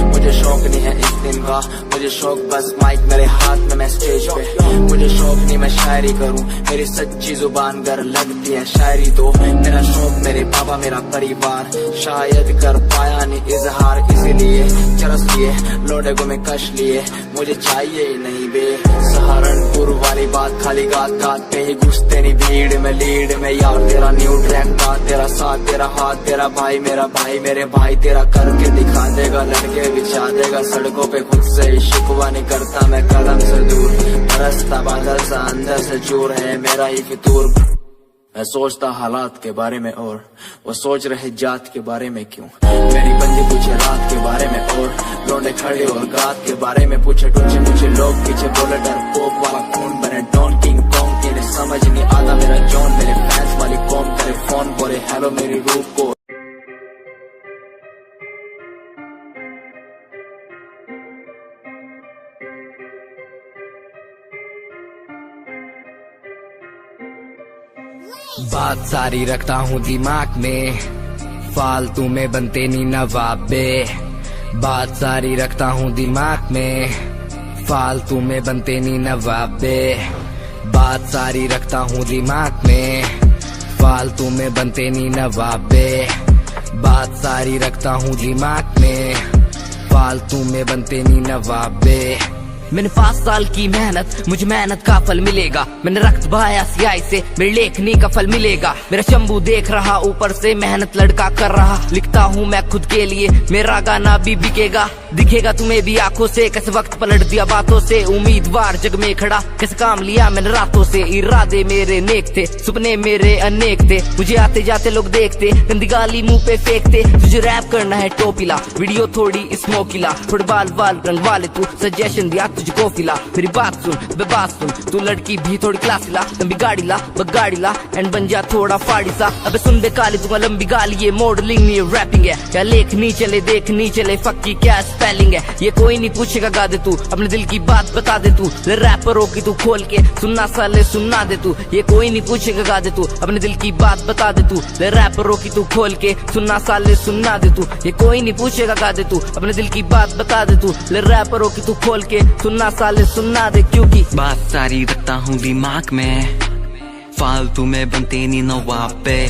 मुझे शौक नहीं है इस दिन का, मुझे शौक बस माइक मेरे हाथ में मैं स्टेज पे। मुझे शौक नहीं मैं शायरी करूं, मेरी सच्ची जुबान गर लगती है शायरी तो। मेरा शौक मेरे बाबा मेरा परिवार, शायद कर पाया नहीं इजहार, इसीलिए चरस लिए लोडे को मैं कश लिए। मुझे चाहिए ही नहीं बे सहारनपुर वाली बात, खाली गात गात पे ही घुसते नहीं भीड़ में लीड में। यार तेरा न्यू ट्रैक था, तेरा साथ तेरा हाथ, तेरा भाई मेरा भाई मेरे भाई तेरा करके दिखा देगा, लड़के बिछा देगा सड़कों पे। खुद से ही शिकवा नहीं करता मैं कदम से दूर, बरसता बादल सा अंदर से चूर है मेरा ही फितूर। मैं सोचता हालात के बारे में और वो सोच रहे जात के बारे में क्यों। मेरी बंदी पूछे रात के बारे में और लौंडे खड़े और गात के बारे में पूछे टूचे मुझे लोग पीछे बोले डर पोक वाला खून बने डॉन किंग कॉन्ग। इन्हें समझ नहीं आता मेरा जॉन, मेरे फैंस वाली कौन करे फोन बोले हेलो मेरी रूप को। बात सारी रखता हूँ दिमाग में, फालतू में बनते नहीं नवाबे। बात सारी रखता हूँ दिमाग में, फालतू में बनते नहीं नवाबे। बात सारी रखता हूँ दिमाग में, फालतू में बनते नहीं नवाबे। बात सारी रखता हूँ दिमाग में, फालतू में बनते नहीं नवाबे। मैंने 5 साल की मेहनत, मुझे मेहनत का फल मिलेगा। मैंने रक्त बहाया सियाही से, मेरी लेखनी का फल मिलेगा। मेरा शंभू देख रहा ऊपर से, मेहनत लड़का कर रहा। लिखता हूँ मैं खुद के लिए, मेरा गाना भी बिकेगा। दिखेगा तुम्हें भी आंखों से, कैसे वक्त पलट दिया बातों से। उम्मीदवार जग में खड़ा, कैसे काम लिया मैंने रातों से। इरादे मेरे नेक थे, सपने मेरे अनेक थे। मुझे आते जाते लोग देखते, गंदी गाली मुंह पे फेंकते। तुझे रैप करना है टोपीला, वीडियो थोड़ी स्मोकीला। थोड़े बाल बाल रंग वाले तू, सजेशन दिया तुझको फिला। मेरी बात सुन बे बात सुन, तू लड़की भी थोड़ी क्लासी ला। लंबी गाड़ी ला बगाड़ी ला एंड बन जा थोड़ा फाड़ी सा। अबे सुन बे काली दूंगा लंबी गाली, ये मॉडलिंग नहीं रैपिंग है। क्या लेख नहीं चले देख नहीं चले, फक्की क्या स्पेलिंग है। ये कोई नहीं पूछेगा गा दे तू, अपने दिल की बात बता दे तू। रैपर हो की तू खोल के सुनना साले सुनना दे तू। ये कोई नहीं पूछेगा गा दे तू, अपने दिल की बात बता दे तू। रैपर हो की तू खोल के सुनना साले सुनना दे तू। ये कोई नहीं पूछेगा गा दे तू, अपने दिल की बात बता दे तू। रैपर हो की तू खोल के सुनना साले सुनना दे, क्योंकि बात सारी रखता हूँ दिमाग में, फालतू में बनते नहीं नवाबे।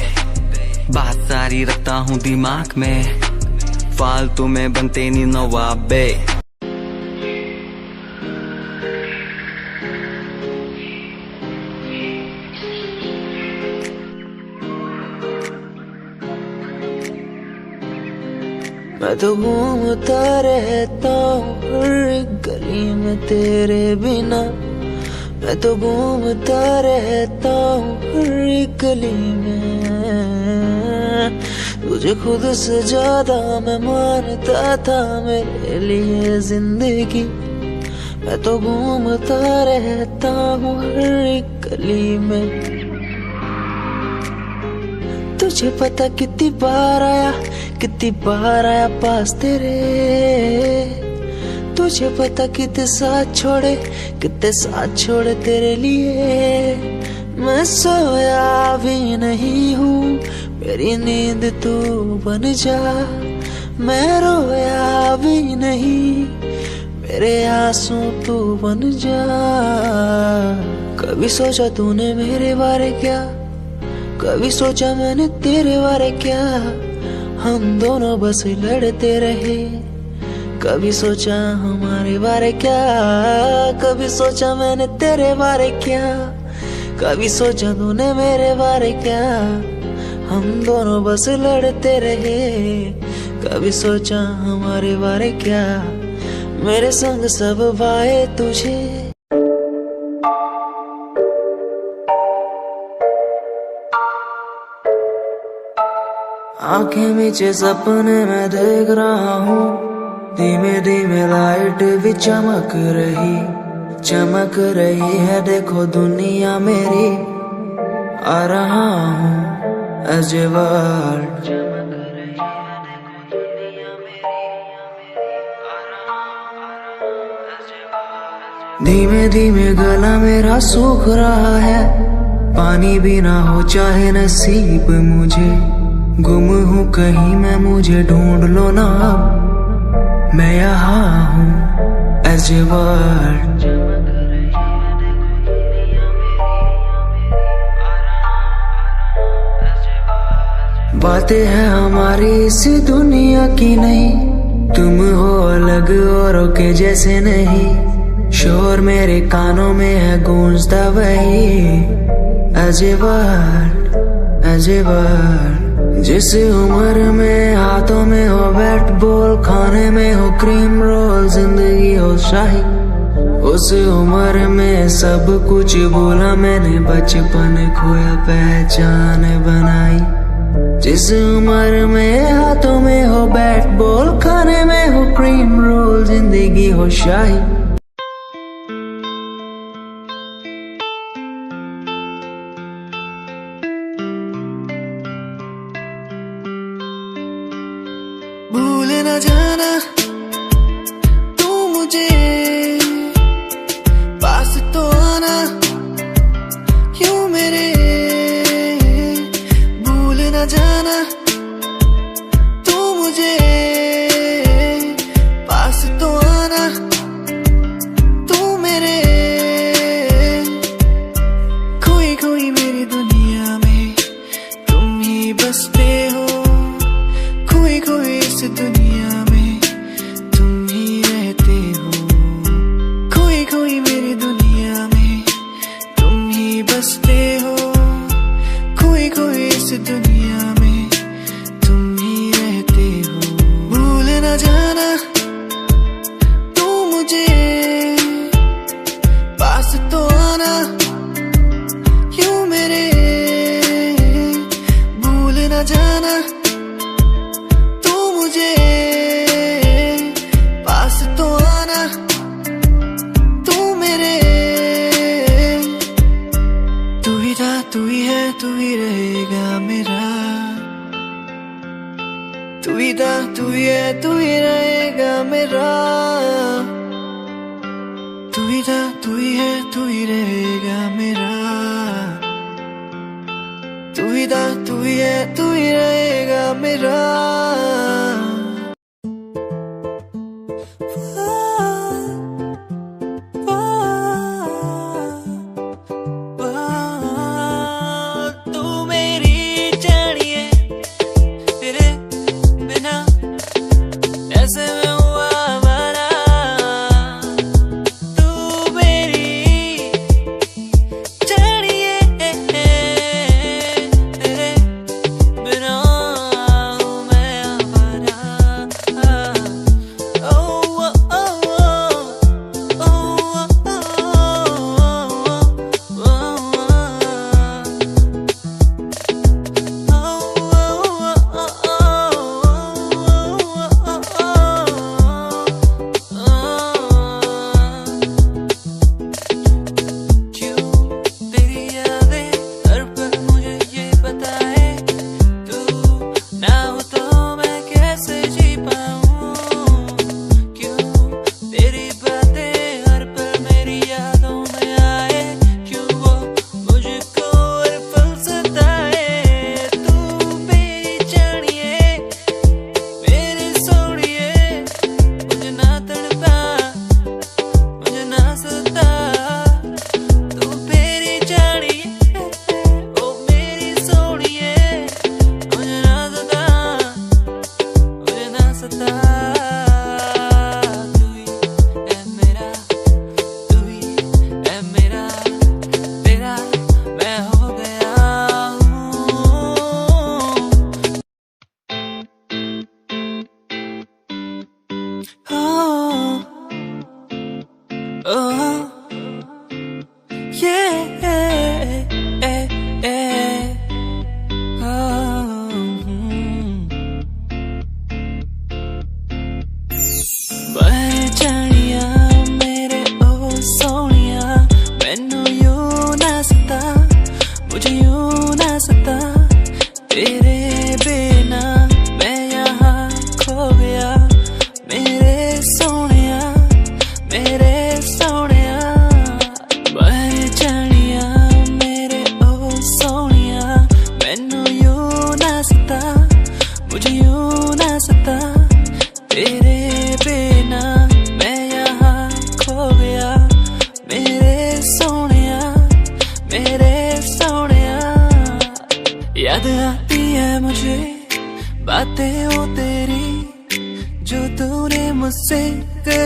बात सारी रखता हूँ दिमाग में, फालतू में बनते नहीं नवाबे। मैं तो घूमता रहता हूँ हर गली में तेरे बिना। मैं तो घूमता रहता हूँ हर गली में। तुझे खुद से ज्यादा मैं मानता था मेरे लिए जिंदगी। मैं तो घूमता रहता हूँ हर गली में। तुझे पता कितनी बार आया पास तेरे। तुझे पता कितने साथ छोड़े तेरे लिए। मैं सोया भी नहीं हूँ, मेरी नींद तू बन जा। मैं रोया भी नहीं, मेरे आंसू तू बन जा। कभी सोचा तूने मेरे बारे क्या, कभी सोचा मैंने तेरे बारे क्या। हम दोनों बस लड़ते रहे, कभी सोचा हमारे बारे क्या। कभी सोचा मैंने तेरे बारे क्या, कभी सोचा तूने मेरे बारे क्या। हम दोनों बस लड़ते रहे, कभी सोचा हमारे बारे क्या। मेरे संग सब भाए तुझे, आंखें मीचे सपने में देख रहा हूँ। धीमे धीमे लाइट भी चमक रही है। देखो दुनिया मेरी, आ रहा हूँ as a word. धीमे धीमे गला मेरा सूख रहा है, पानी भी ना हो चाहे नसीब मुझे, गुम हूँ कहीं मैं मुझे ढूंढ लो ना अब, मैं यहाँ हूँ as a word. बातें हैं हमारी इस दुनिया की नहीं, तुम हो अलग औरों के जैसे नहीं, शोर मेरे कानों में है गूंजता वही as a word, as a word. जिस उम्र में हाथों में हो बैट बॉल, खाने में हो क्रीम रोल, जिंदगी हो शाही, उस उम्र में सब कुछ भूला मैंने, बचपन खोया पहचान बनाई। जिस उम्र में हाथों में हो बैट बॉल, खाने में हो क्रीम रोल, जिंदगी हो शाही। भूल न जाना तू मुझे, पास तो आना यूं मेरे, भूल न जाना तू मुझे, पास तो आना तू मेरे, खोई खोई मेरी दुनिया में तुम ही बसते हो, खोई खोई इस दुनिया में तुम ही रहते हो, खोई खोई मेरी दुनिया में तुम ही बसते हो, खोई खोई इस दुनिया में तुम ही रहते हो। भूल न जाना तू मुझे, पास तो आना यूं मेरे, भूल न जाना तू मुझे, पास तो आना तू मेरे, तू ही था तू ही है तू ही रहेगा मेरा, तू ही था तू ही है तू ही रहेगा मेरा, तू ही था तू ही है तू ही रहेगा मेरा, तू ही था तू ही है तू ही रहेगा मेरा। तू मेरी जानिए, तेरे बिना ऐसे में हुआ हमारा, तू मेरी जानिए, तेरे बिना हूँ मैं आवारा।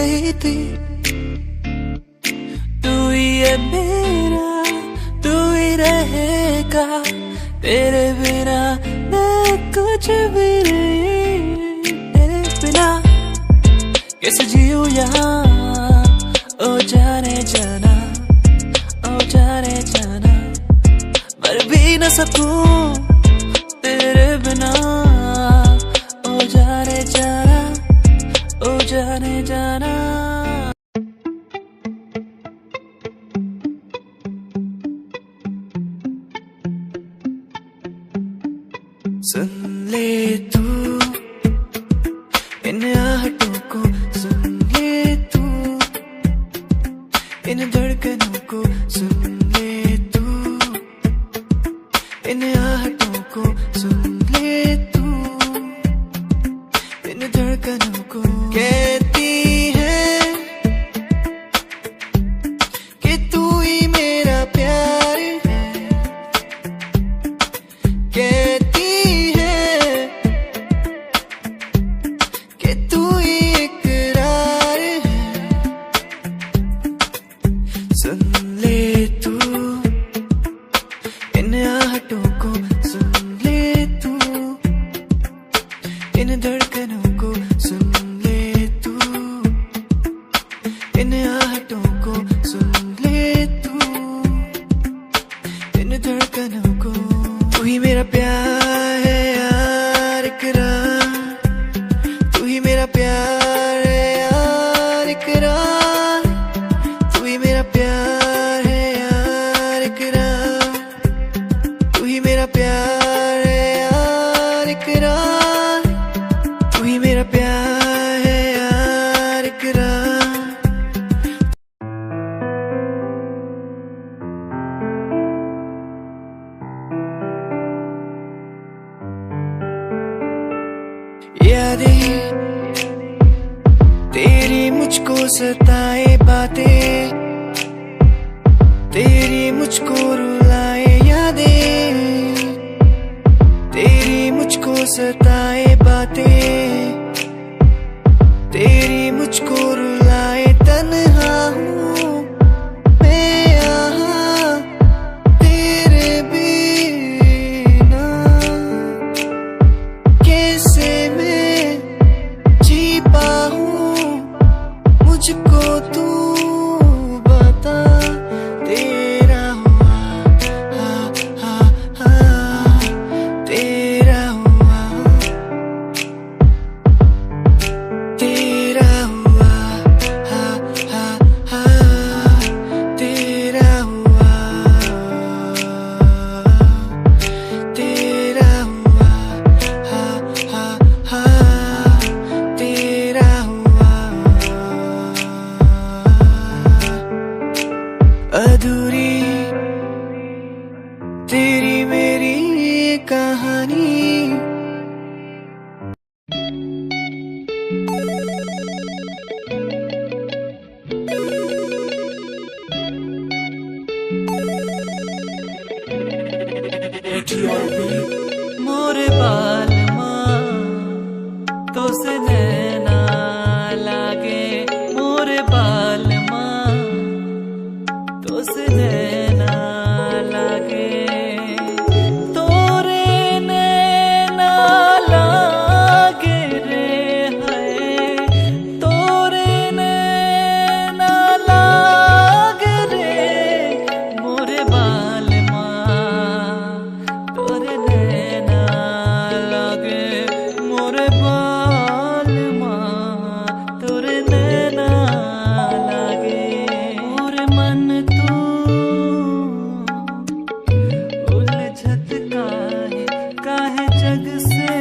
गई थी। तू ही है मेरा, तू ही रहेगा, तेरे बिना मैं कुछ भी नहीं। तेरे बिना कैसे जीऊं यहाँ, ओ जाने जाना, ओ जाने जाना, मर भी न सकूं तेरे बिना, ओ जाने जाना, ओ जाने जाना। सुन ले तू इन आहटों को, सुन ले तू इन धड़कनों को, सुन ले तू इन आहटों को, सुन ले तू इन धड़कनों को। कहती है कि तू ही मेरा प्यार है, कहती कि तू ही इकरार है। सुन ले तू इन आहटों को, सुन ले तू इन धड़कनों को, सुन ले तू इन आहटों को, सुन ले तू इन धड़कनों को। तू ही मेरा प्यार है यार, इकरार, तू ही मेरा प्यार है यार, इकरार, तू ही मेरा प्यार है यार, इकरार, तू ही मेरा प्यार है यार, इकरार, तू ही मेरा प्यार है यार, इकरार। यादें तेरी मुझको सताए बातें, तेरी मुझको रुलाए यादें, तेरी मुझको सताए बातें, तेरी मुझको रुलाए। तन्हा हूँ मैं यहाँ तेरे बिना, कैसे मैं जी पाऊं, मुझको तू बता। तेरा हुआ हा हा हा, तेरा हुआ, तेरा हुआ हा हा हा, तेरा हुआ, तेरा हुआ हा हा हा, तेरा हुआ। अधूरी तेरी मेरी कहानी, मोरे बाल माँ तो से नैना लागे, मोरे बाल माँ तो से नैना लागे, तोरे नैना लागे रे है, तोरे नैना लागे रे, मोरे बाल माँ तोरे नैना लागे, मोरे बाल माँ तोरे नैना लागे। मोरे मन तू उलझत काहे जग से,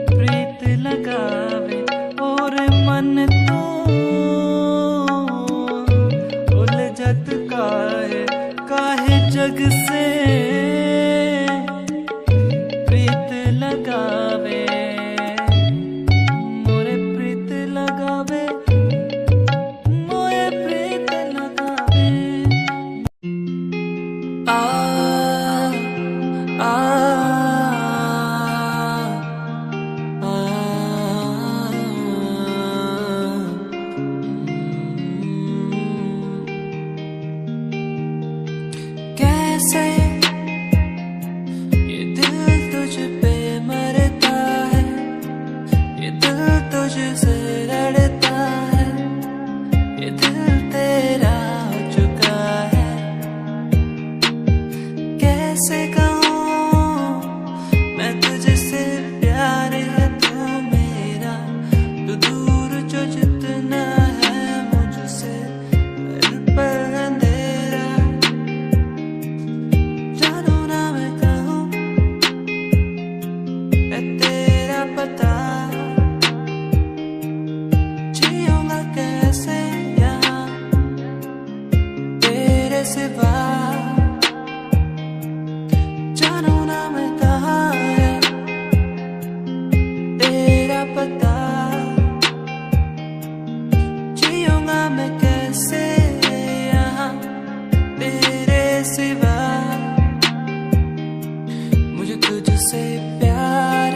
प्रीत लगावे और मन तू उलझत काहे जग से, प्रीत लगावे, मोरे प्रीत लगावे, मोरे प्रीत लगावे। आ आ आ सिवा जानू ना मैं कहाँ है तेरा पता, जियूंगा मैं कैसे यहाँ तेरे सिवा, मुझे तुझसे प्यार